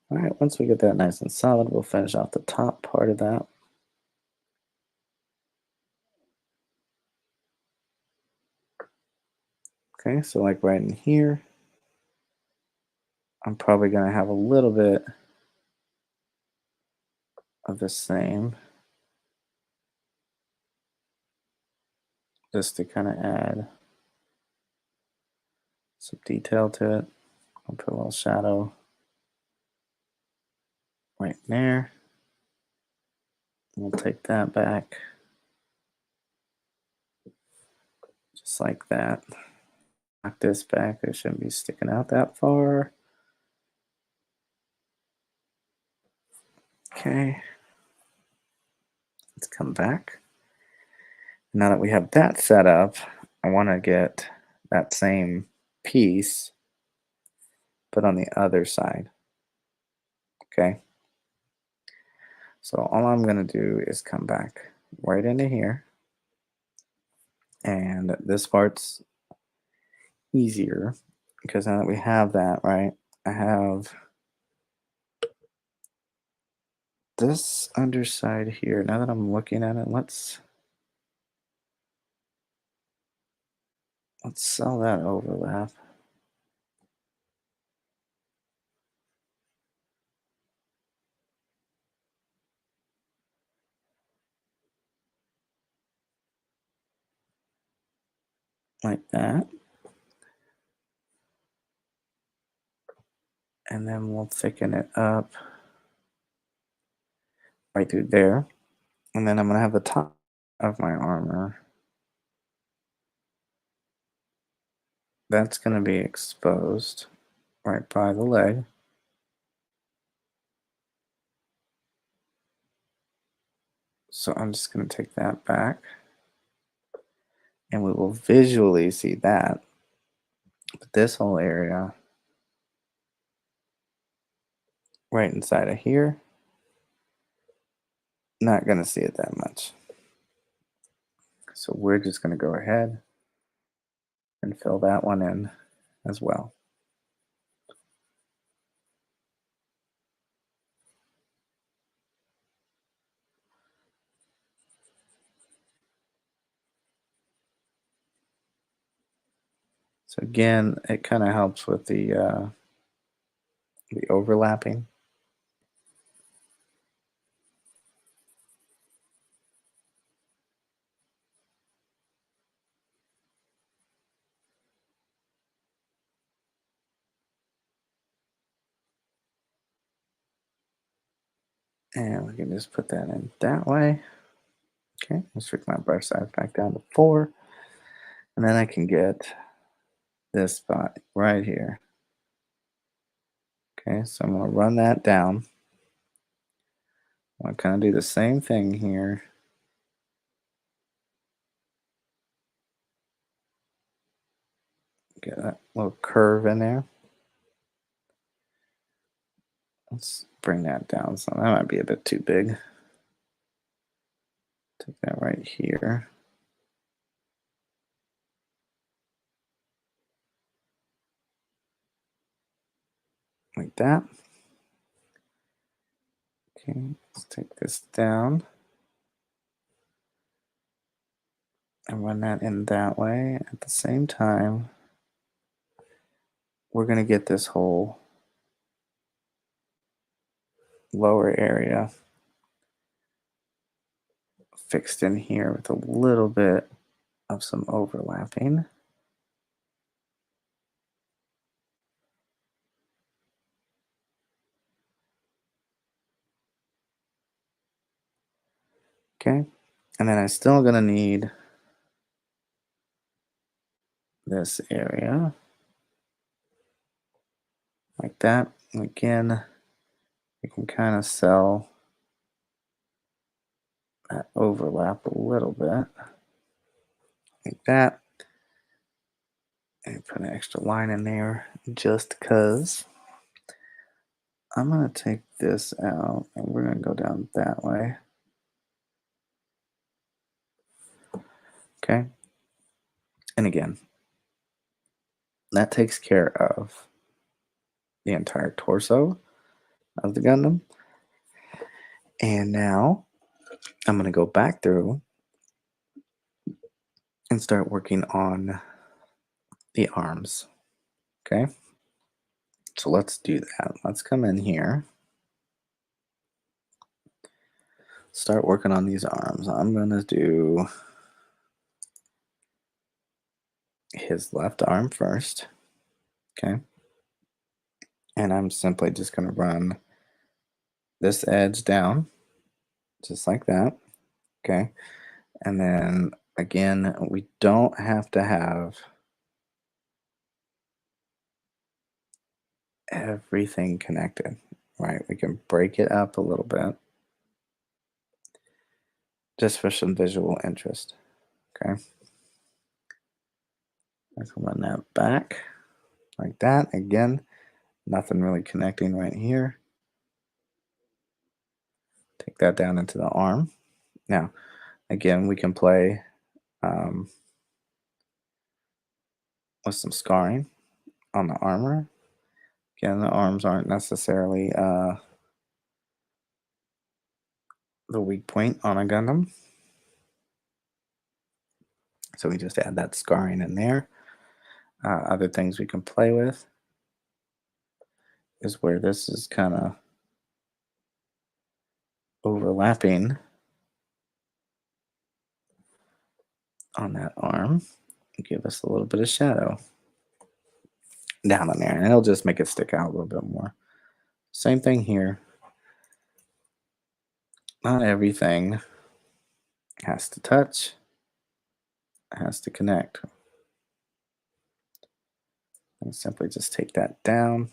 All right, once we get that nice and solid, we'll finish off the top part of that. Okay, so like right in here, I'm probably going to have a little bit of the same, just to kind of add some detail to it. I'll put a little shadow right there. We'll take that back, just like that. Knock this back. It shouldn't be sticking out that far. Okay. Let's come back. Now that we have that set up, I want to get that same piece put on the other side. Okay. So all I'm going to do is come back right into here. And this part's easier because now that we have that, right, I have this underside here. Now that I'm looking at it, let's sell that overlap. Like that. And then we'll thicken it up right through there. And then I'm going to have the top of my armor. That's going to be exposed right by the leg. So I'm just going to take that back. And we will visually see that. But this whole area right inside of here, not going to see it that much. So we're just going to go ahead and fill that one in as well. So again, it kind of helps with the overlapping. And we can just put that in that way. Okay, let's bring my brush size back down to 4. And then I can get this spot right here. Okay, so I'm going to run that down. I'm going to kind of do the same thing here. Get that little curve in there. Let's bring that down. So that might be a bit too big. Take that right here. Like that. Okay, let's take this down and run that in that way. At the same time, we're going to get this whole lower area fixed in here with a little bit of some overlapping. Okay, and then I'm still going to need this area like that. And again, you can kind of sell that overlap a little bit like that. And put an extra line in there just because. I'm going to take this out and we're going to go down that way. Okay. And again, that takes care of the entire torso of the Gundam. And now I'm going to go back through and start working on the arms. Okay. So let's do that. Let's come in here. Start working on these arms. I'm going to do his left arm first. Okay. And I'm simply just going to run this edge down just like that. Okay. And then again, we don't have to have everything connected, right? We can break it up a little bit just for some visual interest. Okay. I can run that back like that. Again, nothing really connecting right here. Take that down into the arm. Now, again, we can play with some scarring on the armor. Again, the arms aren't necessarily the weak point on a Gundam. So we just add that scarring in there. Other things we can play with is where this is kind of overlapping on that arm. Give us a little bit of shadow down in there, and it'll just make it stick out a little bit more. Same thing here. Not everything has to touch, has to connect. And simply just take that down.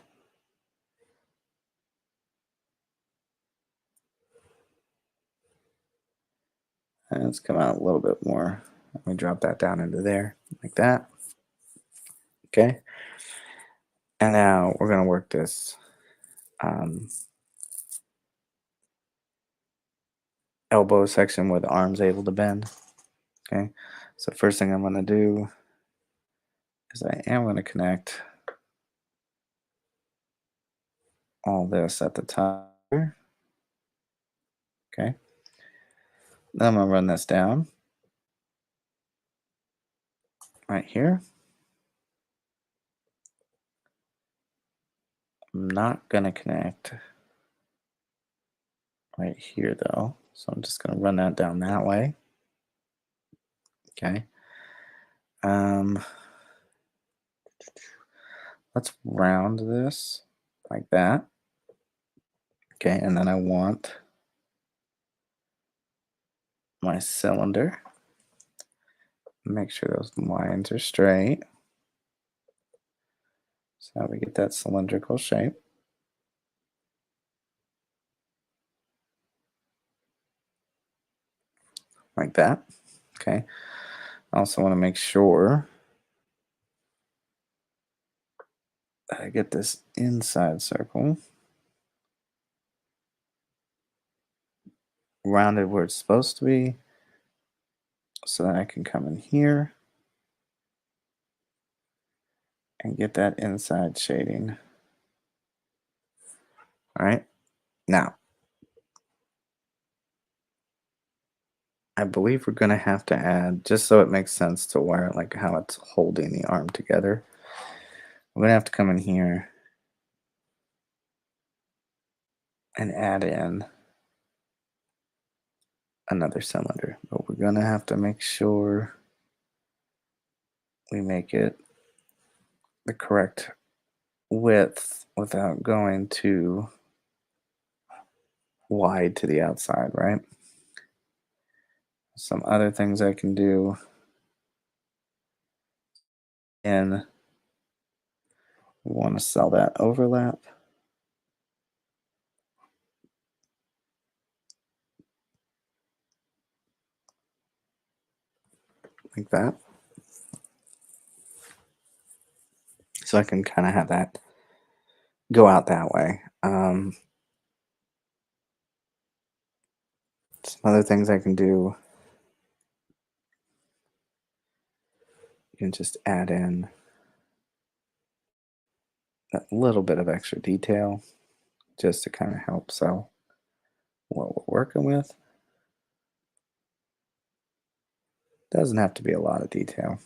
And let's come out a little bit more. Let me drop that down into there like that. Okay. And now we're going to work this elbow section where the arm's able to bend. Okay. So first thing I'm going to do is I am going to connect all this at the top here. Okay. Then I'm going to run this down right here. I'm not going to connect right here though. So I'm just going to run that down that way. Okay. Let's round this like that. Okay, and then I want my cylinder. Make sure those lines are straight. So we get that cylindrical shape. Like that. Okay. I also want to make sure I get this inside circle rounded where it's supposed to be, so that I can come in here and get that inside shading. All right, now I believe we're gonna have to add, just so it makes sense to where, like how it's holding the arm together, I'm gonna have to come in here and add in another cylinder, but we're gonna have to make sure we make it the correct width without going too wide to the outside, right? Some other things I can do, and we want to sell that overlap like that. So I can kind of have that go out that way. Some other things I can do, you can just add in a little bit of extra detail just to kind of help sell what we're working with. Doesn't have to be a lot of detail.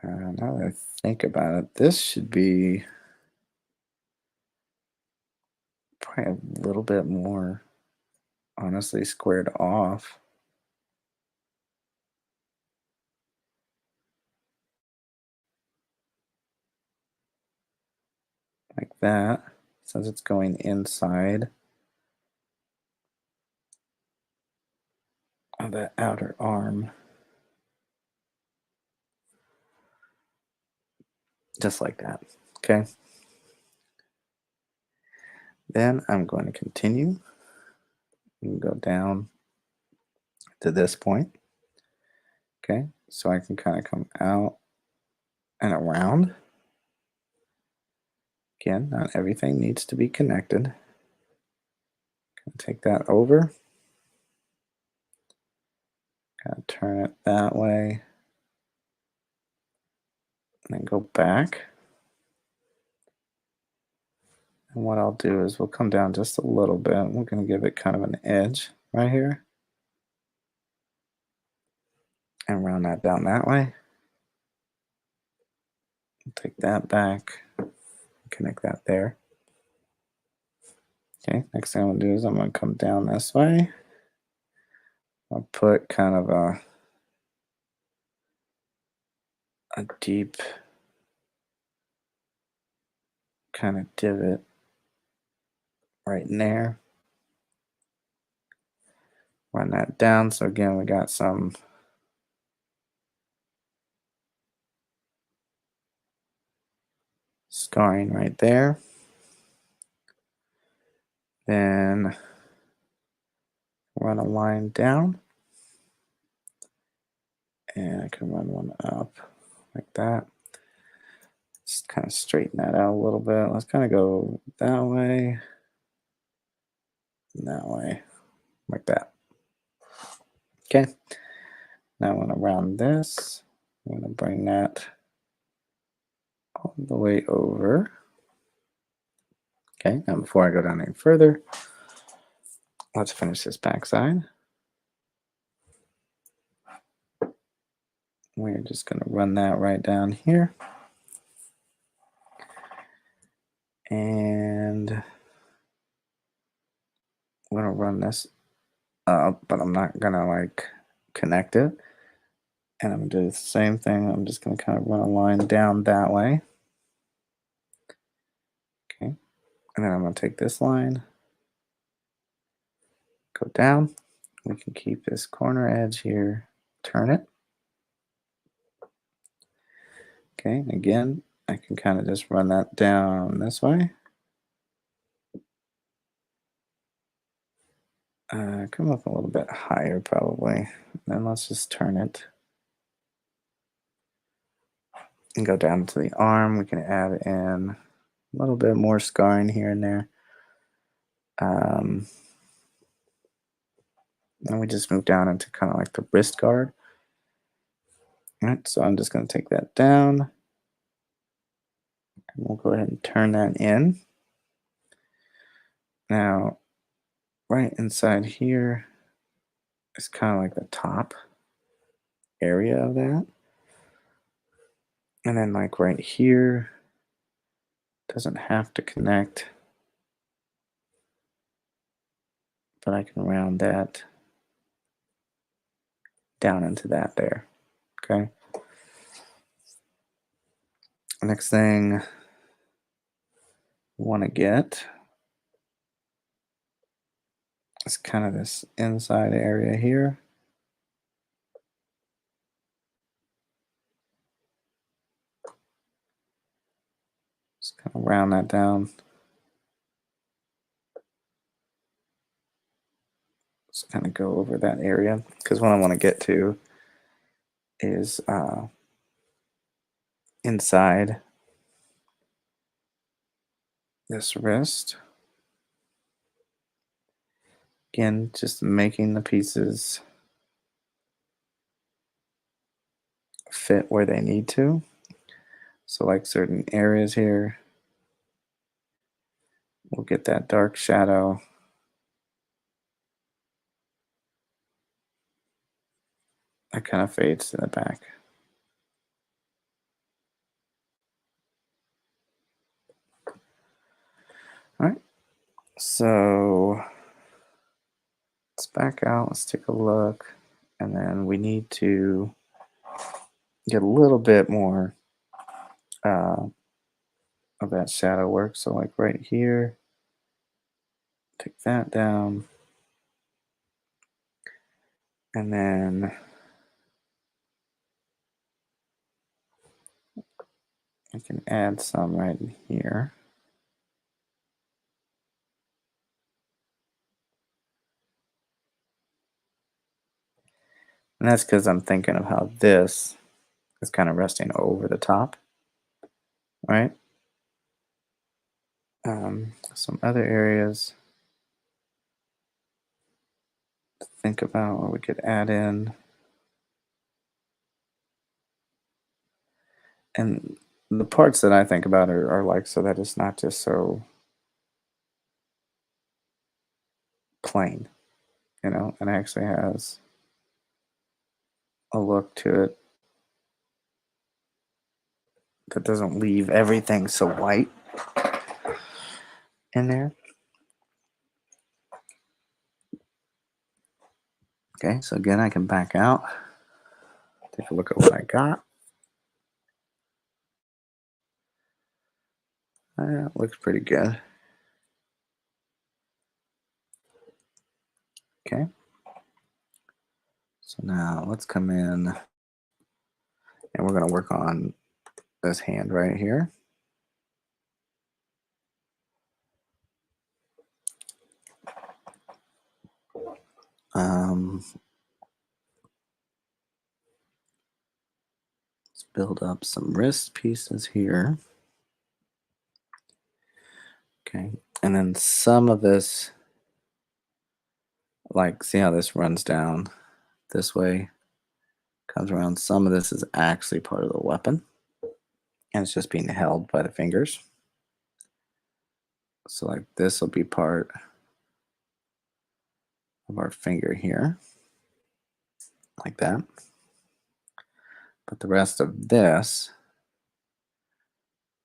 Now that I think about it, this should be probably a little bit more, honestly, squared off like that, since it's going inside of that outer arm, just like that. Okay. Then I'm going to continue and go down to this point. Okay, so I can kind of come out and around. Again, not everything needs to be connected. Take that over, kind of turn it that way, and then go back. And what I'll do is we'll come down just a little bit. We're going to give it kind of an edge right here and round that down that way. Take that back, connect that there. Okay, next thing I'm going to do is I'm going to come down this way. I'll put kind of a deep kind of divot right in there. Run that down. So again, we got some scarring right there. Then run a line down. And I can run one up like that. Just kind of straighten that out a little bit. Let's kind of go that way, and that way, like that. Okay. Now I want to round this. I'm going to bring that all the way over. Okay, now before I go down any further, let's finish this backside. We're just going to run that right down here. And I'm going to run this up, but I'm not going to like connect it. And I'm going to do the same thing. I'm just going to kind of run a line down that way. Okay. And then I'm going to take this line, go down. We can keep this corner edge here, turn it. Okay. Again, I can kind of just run that down this way. Come up a little bit higher probably. Then let's just turn it And go down to the arm. We can add in a little bit more scarring here and there. And we just move down into kind of like the wrist guard. All right, so I'm just going to take that down. And we'll go ahead and turn that in. Now, right inside here is kind of like the top area of that. And then like right here, doesn't have to connect, but I can round that down into that there. Okay. Next thing we want to get is kind of this inside area here. Just kind of round that down. Just kind of go over that area because what I want to get to is inside this wrist. Again, just making the pieces fit where they need to. So like certain areas here, we'll get that dark shadow. That kind of fades to the back. All right, so let's back out, let's take a look, and then we need to get a little bit more of that shadow work. So like right here, take that down, and then I can add some right in here. And that's because I'm thinking of how this is kind of resting over the top, right? Some other areas to think about where we could add in. And the parts that I think about are like so that it's not just so plain, you know, and actually has a look to it that doesn't leave everything so white in there. Okay, so again, I can back out, take a look at what I got. That looks pretty good. Okay. So now let's come in and we're going to work on this hand right here. Let's build up some wrist pieces here. Okay. And then some of this, like, see how this runs down this way, comes around. Some of this is actually part of the weapon, and it's just being held by the fingers. So, like, this will be part of our finger here, like that. But the rest of this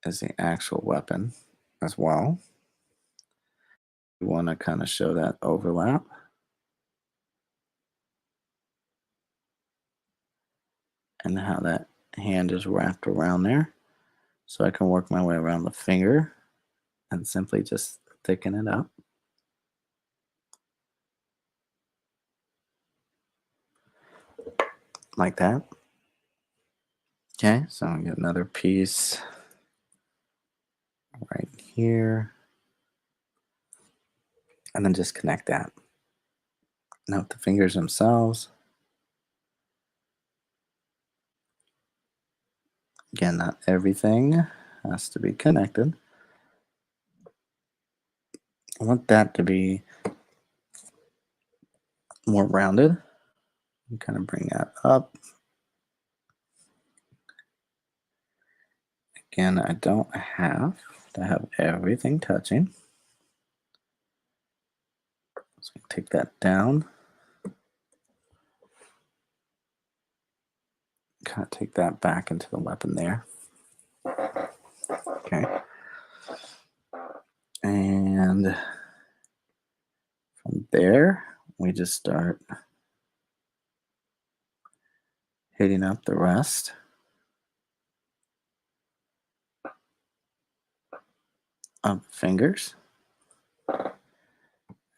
is the actual weapon as well. We want to kind of show that overlap. And how that hand is wrapped around there. So I can work my way around the finger and simply just thicken it up. Like that. Okay, so I get another piece right here. And then just connect that. Now with the fingers themselves, Again, not everything has to be connected. I want that to be more rounded. And kind of bring that up. Again, I don't have to have everything touching. So we take that down. Kind of take that back into the weapon there. Okay. And from there, we just start hitting up the rest of fingers.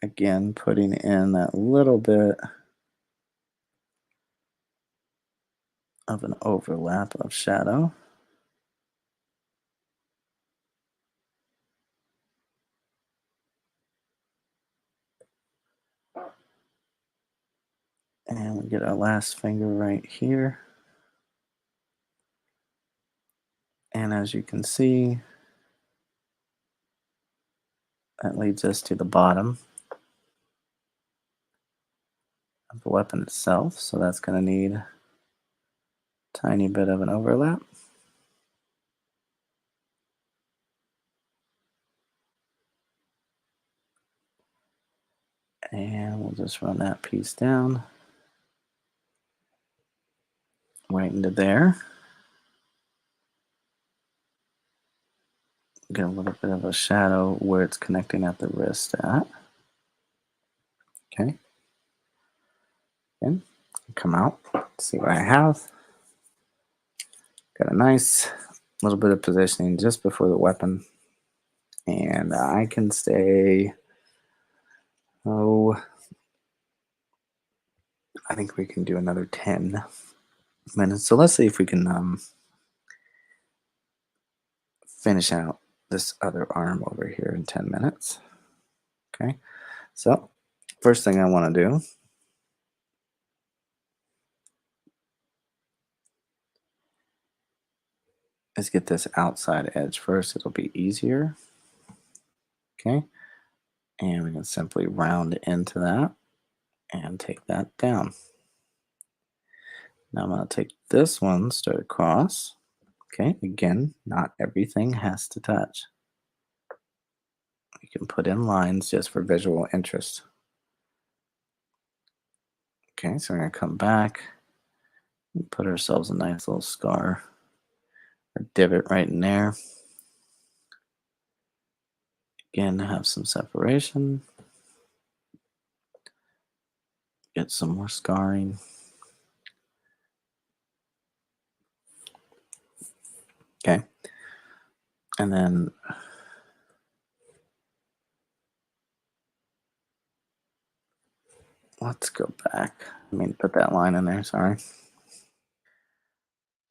Again, putting in that little bit of an overlap of shadow. And we get our last finger right here. And as you can see, that leads us to the bottom of the weapon itself. So that's going to need a tiny bit of an overlap. And we'll just run that piece down right into there. Get a little bit of a shadow where it's connecting at the wrist at. Okay. Then come out, see what I have. Got a nice little bit of positioning just before the weapon. And I can stay, I think we can do another 10 minutes. So let's see if we can finish out this other arm over here in 10 minutes. Okay. So first thing I want to do is get this outside edge first. It'll be easier. Okay. And we can simply round into that and take that down. Now I'm going to take this one straight across. Okay, again, not everything has to touch. You can put in lines just for visual interest. Okay, so we're going to come back and put ourselves a nice little scar or divot right in there. Again, have some separation. Get some more scarring. Okay. And then let's go back. I mean, put that line in there, sorry.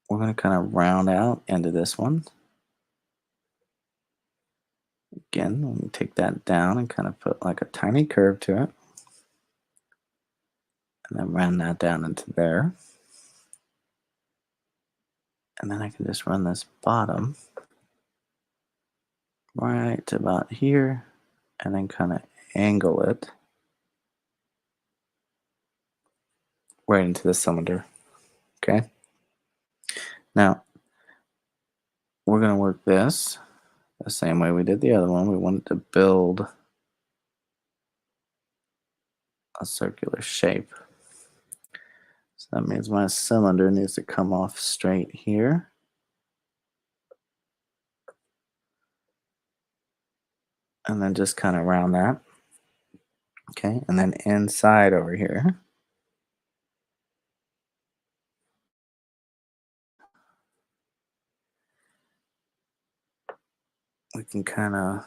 We're going to kind of round out into this one. Again, we take that down and kind of put like a tiny curve to it. And then round that down into there. And then I can just run this bottom right to about here and then kind of angle it right into the cylinder. Okay. Now, we're going to work this the same way we did the other one. We wanted to build a circular shape. So that means my cylinder needs to come off straight here. And then just kind of round that. Okay, and then inside over here, we can kind of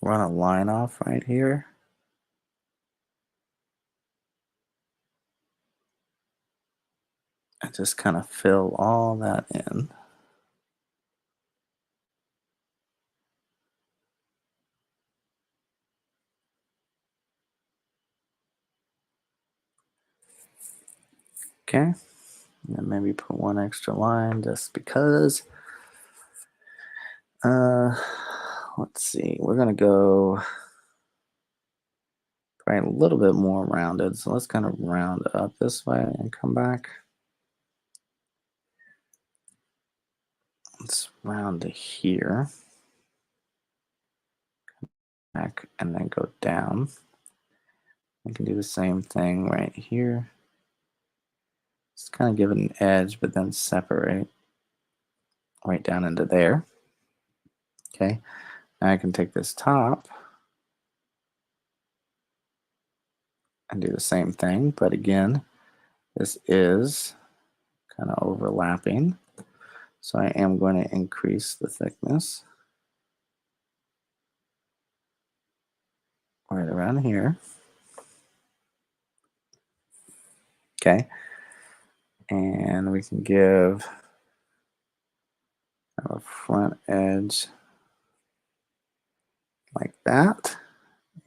run a line off right here. And just kind of fill all that in. Okay, and then maybe put one extra line just because. Uh, let's see. We're gonna go probably a little bit more rounded. So let's kind of round up this way and come back. Let's round to here, back, and then go down. We can do the same thing right here. Just kind of give it an edge, but then separate right down into there. Okay, now I can take this top and do the same thing, but again, this is kind of overlapping. So I am going to increase the thickness right around here. Okay, and we can give a front edge like that.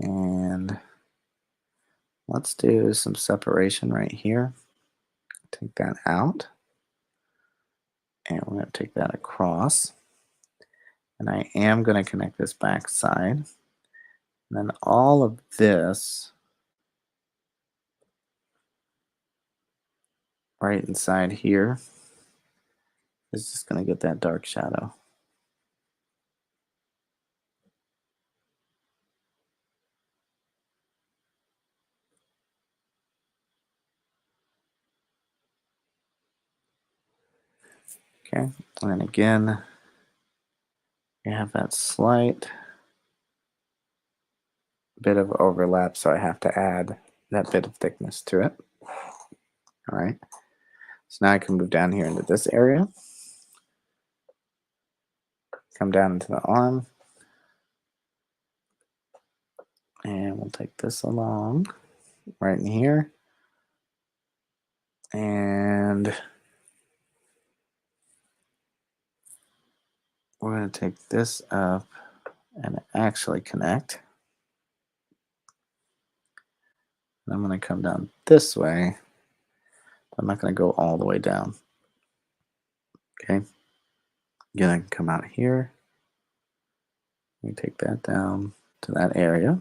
And let's do some separation right here. Take that out. And we're going to take that across. And I am going to connect this back side. And then all of this right inside here is just going to get that dark shadow. Okay, and then again, you have that slight bit of overlap, so I have to add that bit of thickness to it. All right, so now I can move down here into this area, come down into the arm, and we'll take this along right in here, and we're going to take this up and actually connect. And I'm going to come down this way. I'm not going to go all the way down. Okay. Again, I can come out here. Let me take that down to that area.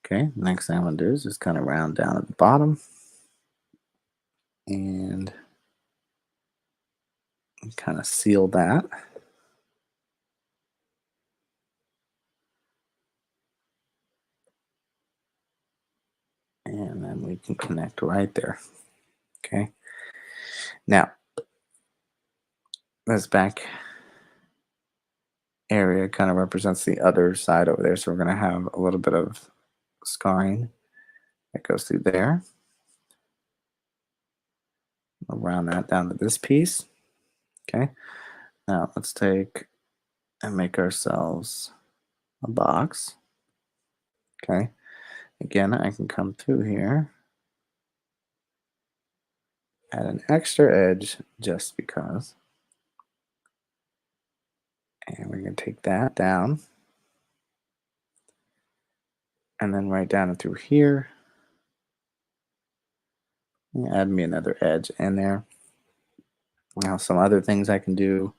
Okay. Next thing I'm going to do is just kind of round down at the bottom. And kind of seal that. And then we can connect right there. Okay. Now, this back area kind of represents the other side over there. So we're going to have a little bit of scarring that goes through there. We'll round that down to this piece. Okay. Now let's take and make ourselves a box. Okay. Again, I can come through here, add an extra edge just because. And we're going to take that down. And then right down and through here, add me another edge in there. Now some other things I can do,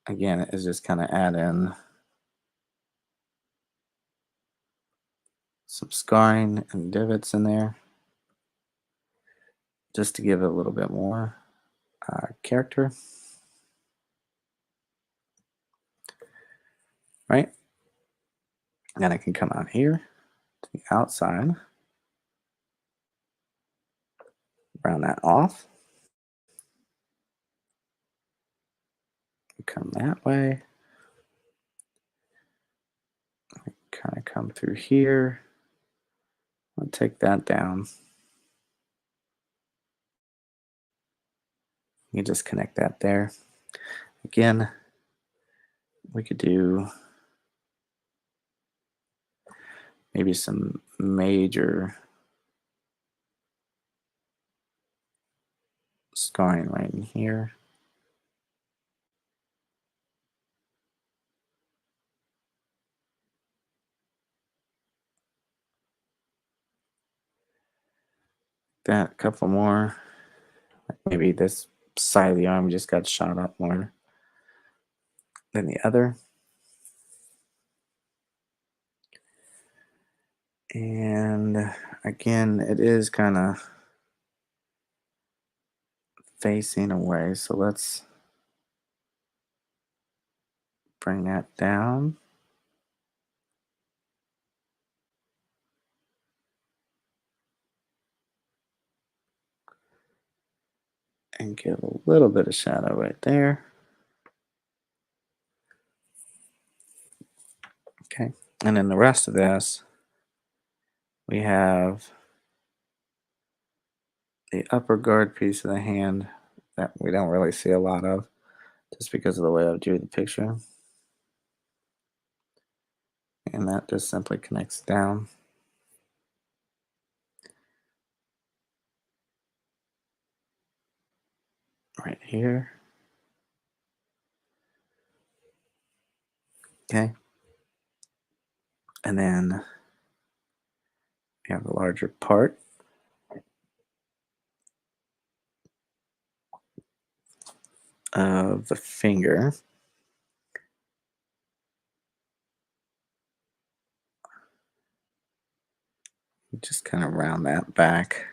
again, is just kind of add in some scarring and divots in there just to give it a little bit more character. Right? Then I can come out here to the outside, round that off, come that way, kind of come through here. I'll take that down. You can just connect that there. Again, we could do maybe some major scarring right in here. That a couple more. Maybe this side of the arm just got shot up more. then the other. And again, it is kind of facing away. So let's bring that down. And give a little bit of shadow right there. Okay. And then the rest of this, we have the upper guard piece of the hand that we don't really see a lot of just because of the way I drew the picture. And that just simply connects down. Right here. Okay. And then we have the larger part of the finger. Just kind of round that back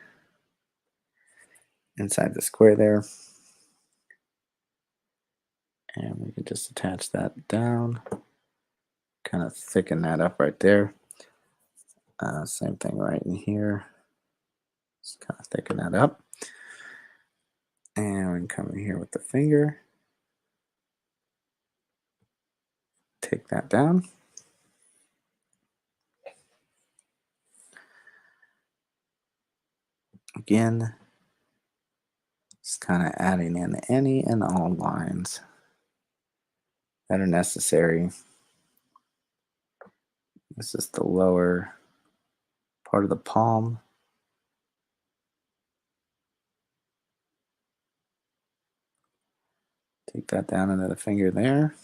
inside the square there. And we can just attach that down, kind of thicken that up right there. Same thing right in here. Just kind of thicken that up. And we can come in here with the finger. Take that down. Again, just kind of adding in any and all lines that are necessary. This is the lower part of the palm. Take that down into the finger there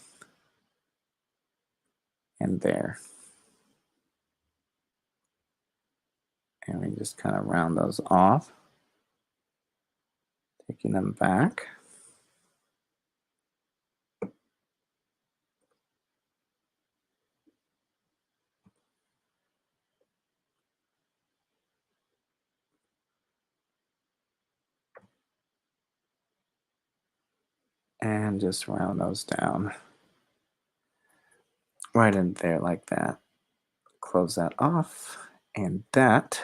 and there. And we just kind of round those off, taking them back. And just round those down right in there like that. Close that off, and that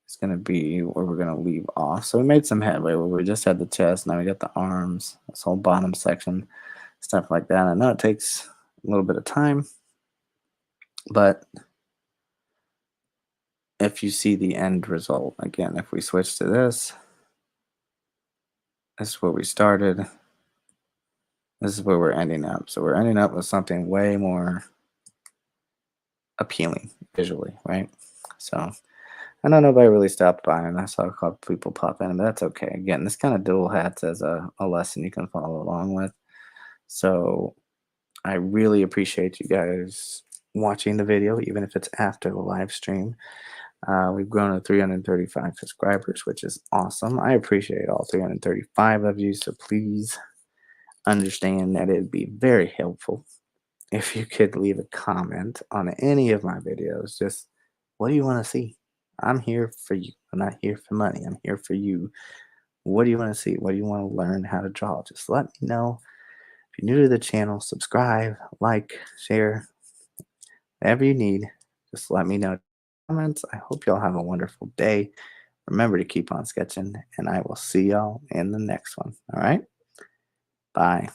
is going to be where we're going to leave off. So we made some headway where we just had the chest, now we got the arms, this whole bottom section, stuff like that. I know it takes a little bit of time, but if you see the end result, again, if we switch to this is where we started. This is where we're ending up. So we're ending up with something way more appealing visually, right? So I know nobody really stopped by, and I saw a couple people pop in, but that's okay. Again, this kind of dual hats as a lesson you can follow along with. So I really appreciate you guys watching the video, even if it's after the live stream. We've grown to 335 subscribers, which is awesome. I appreciate all 335 of you, so please understand that it'd be very helpful if you could leave a comment on any of my videos. Just what do you want to see? I'm here for you. I'm not here for money. I'm here for you. What do you want to see? What do you want to learn how to draw? Just let me know. If you're new to the channel, subscribe, like, share, whatever you need. Just let me know. Comments. I hope y'all have a wonderful day. Remember to keep on sketching, and I will see y'all in the next one. All right? Bye.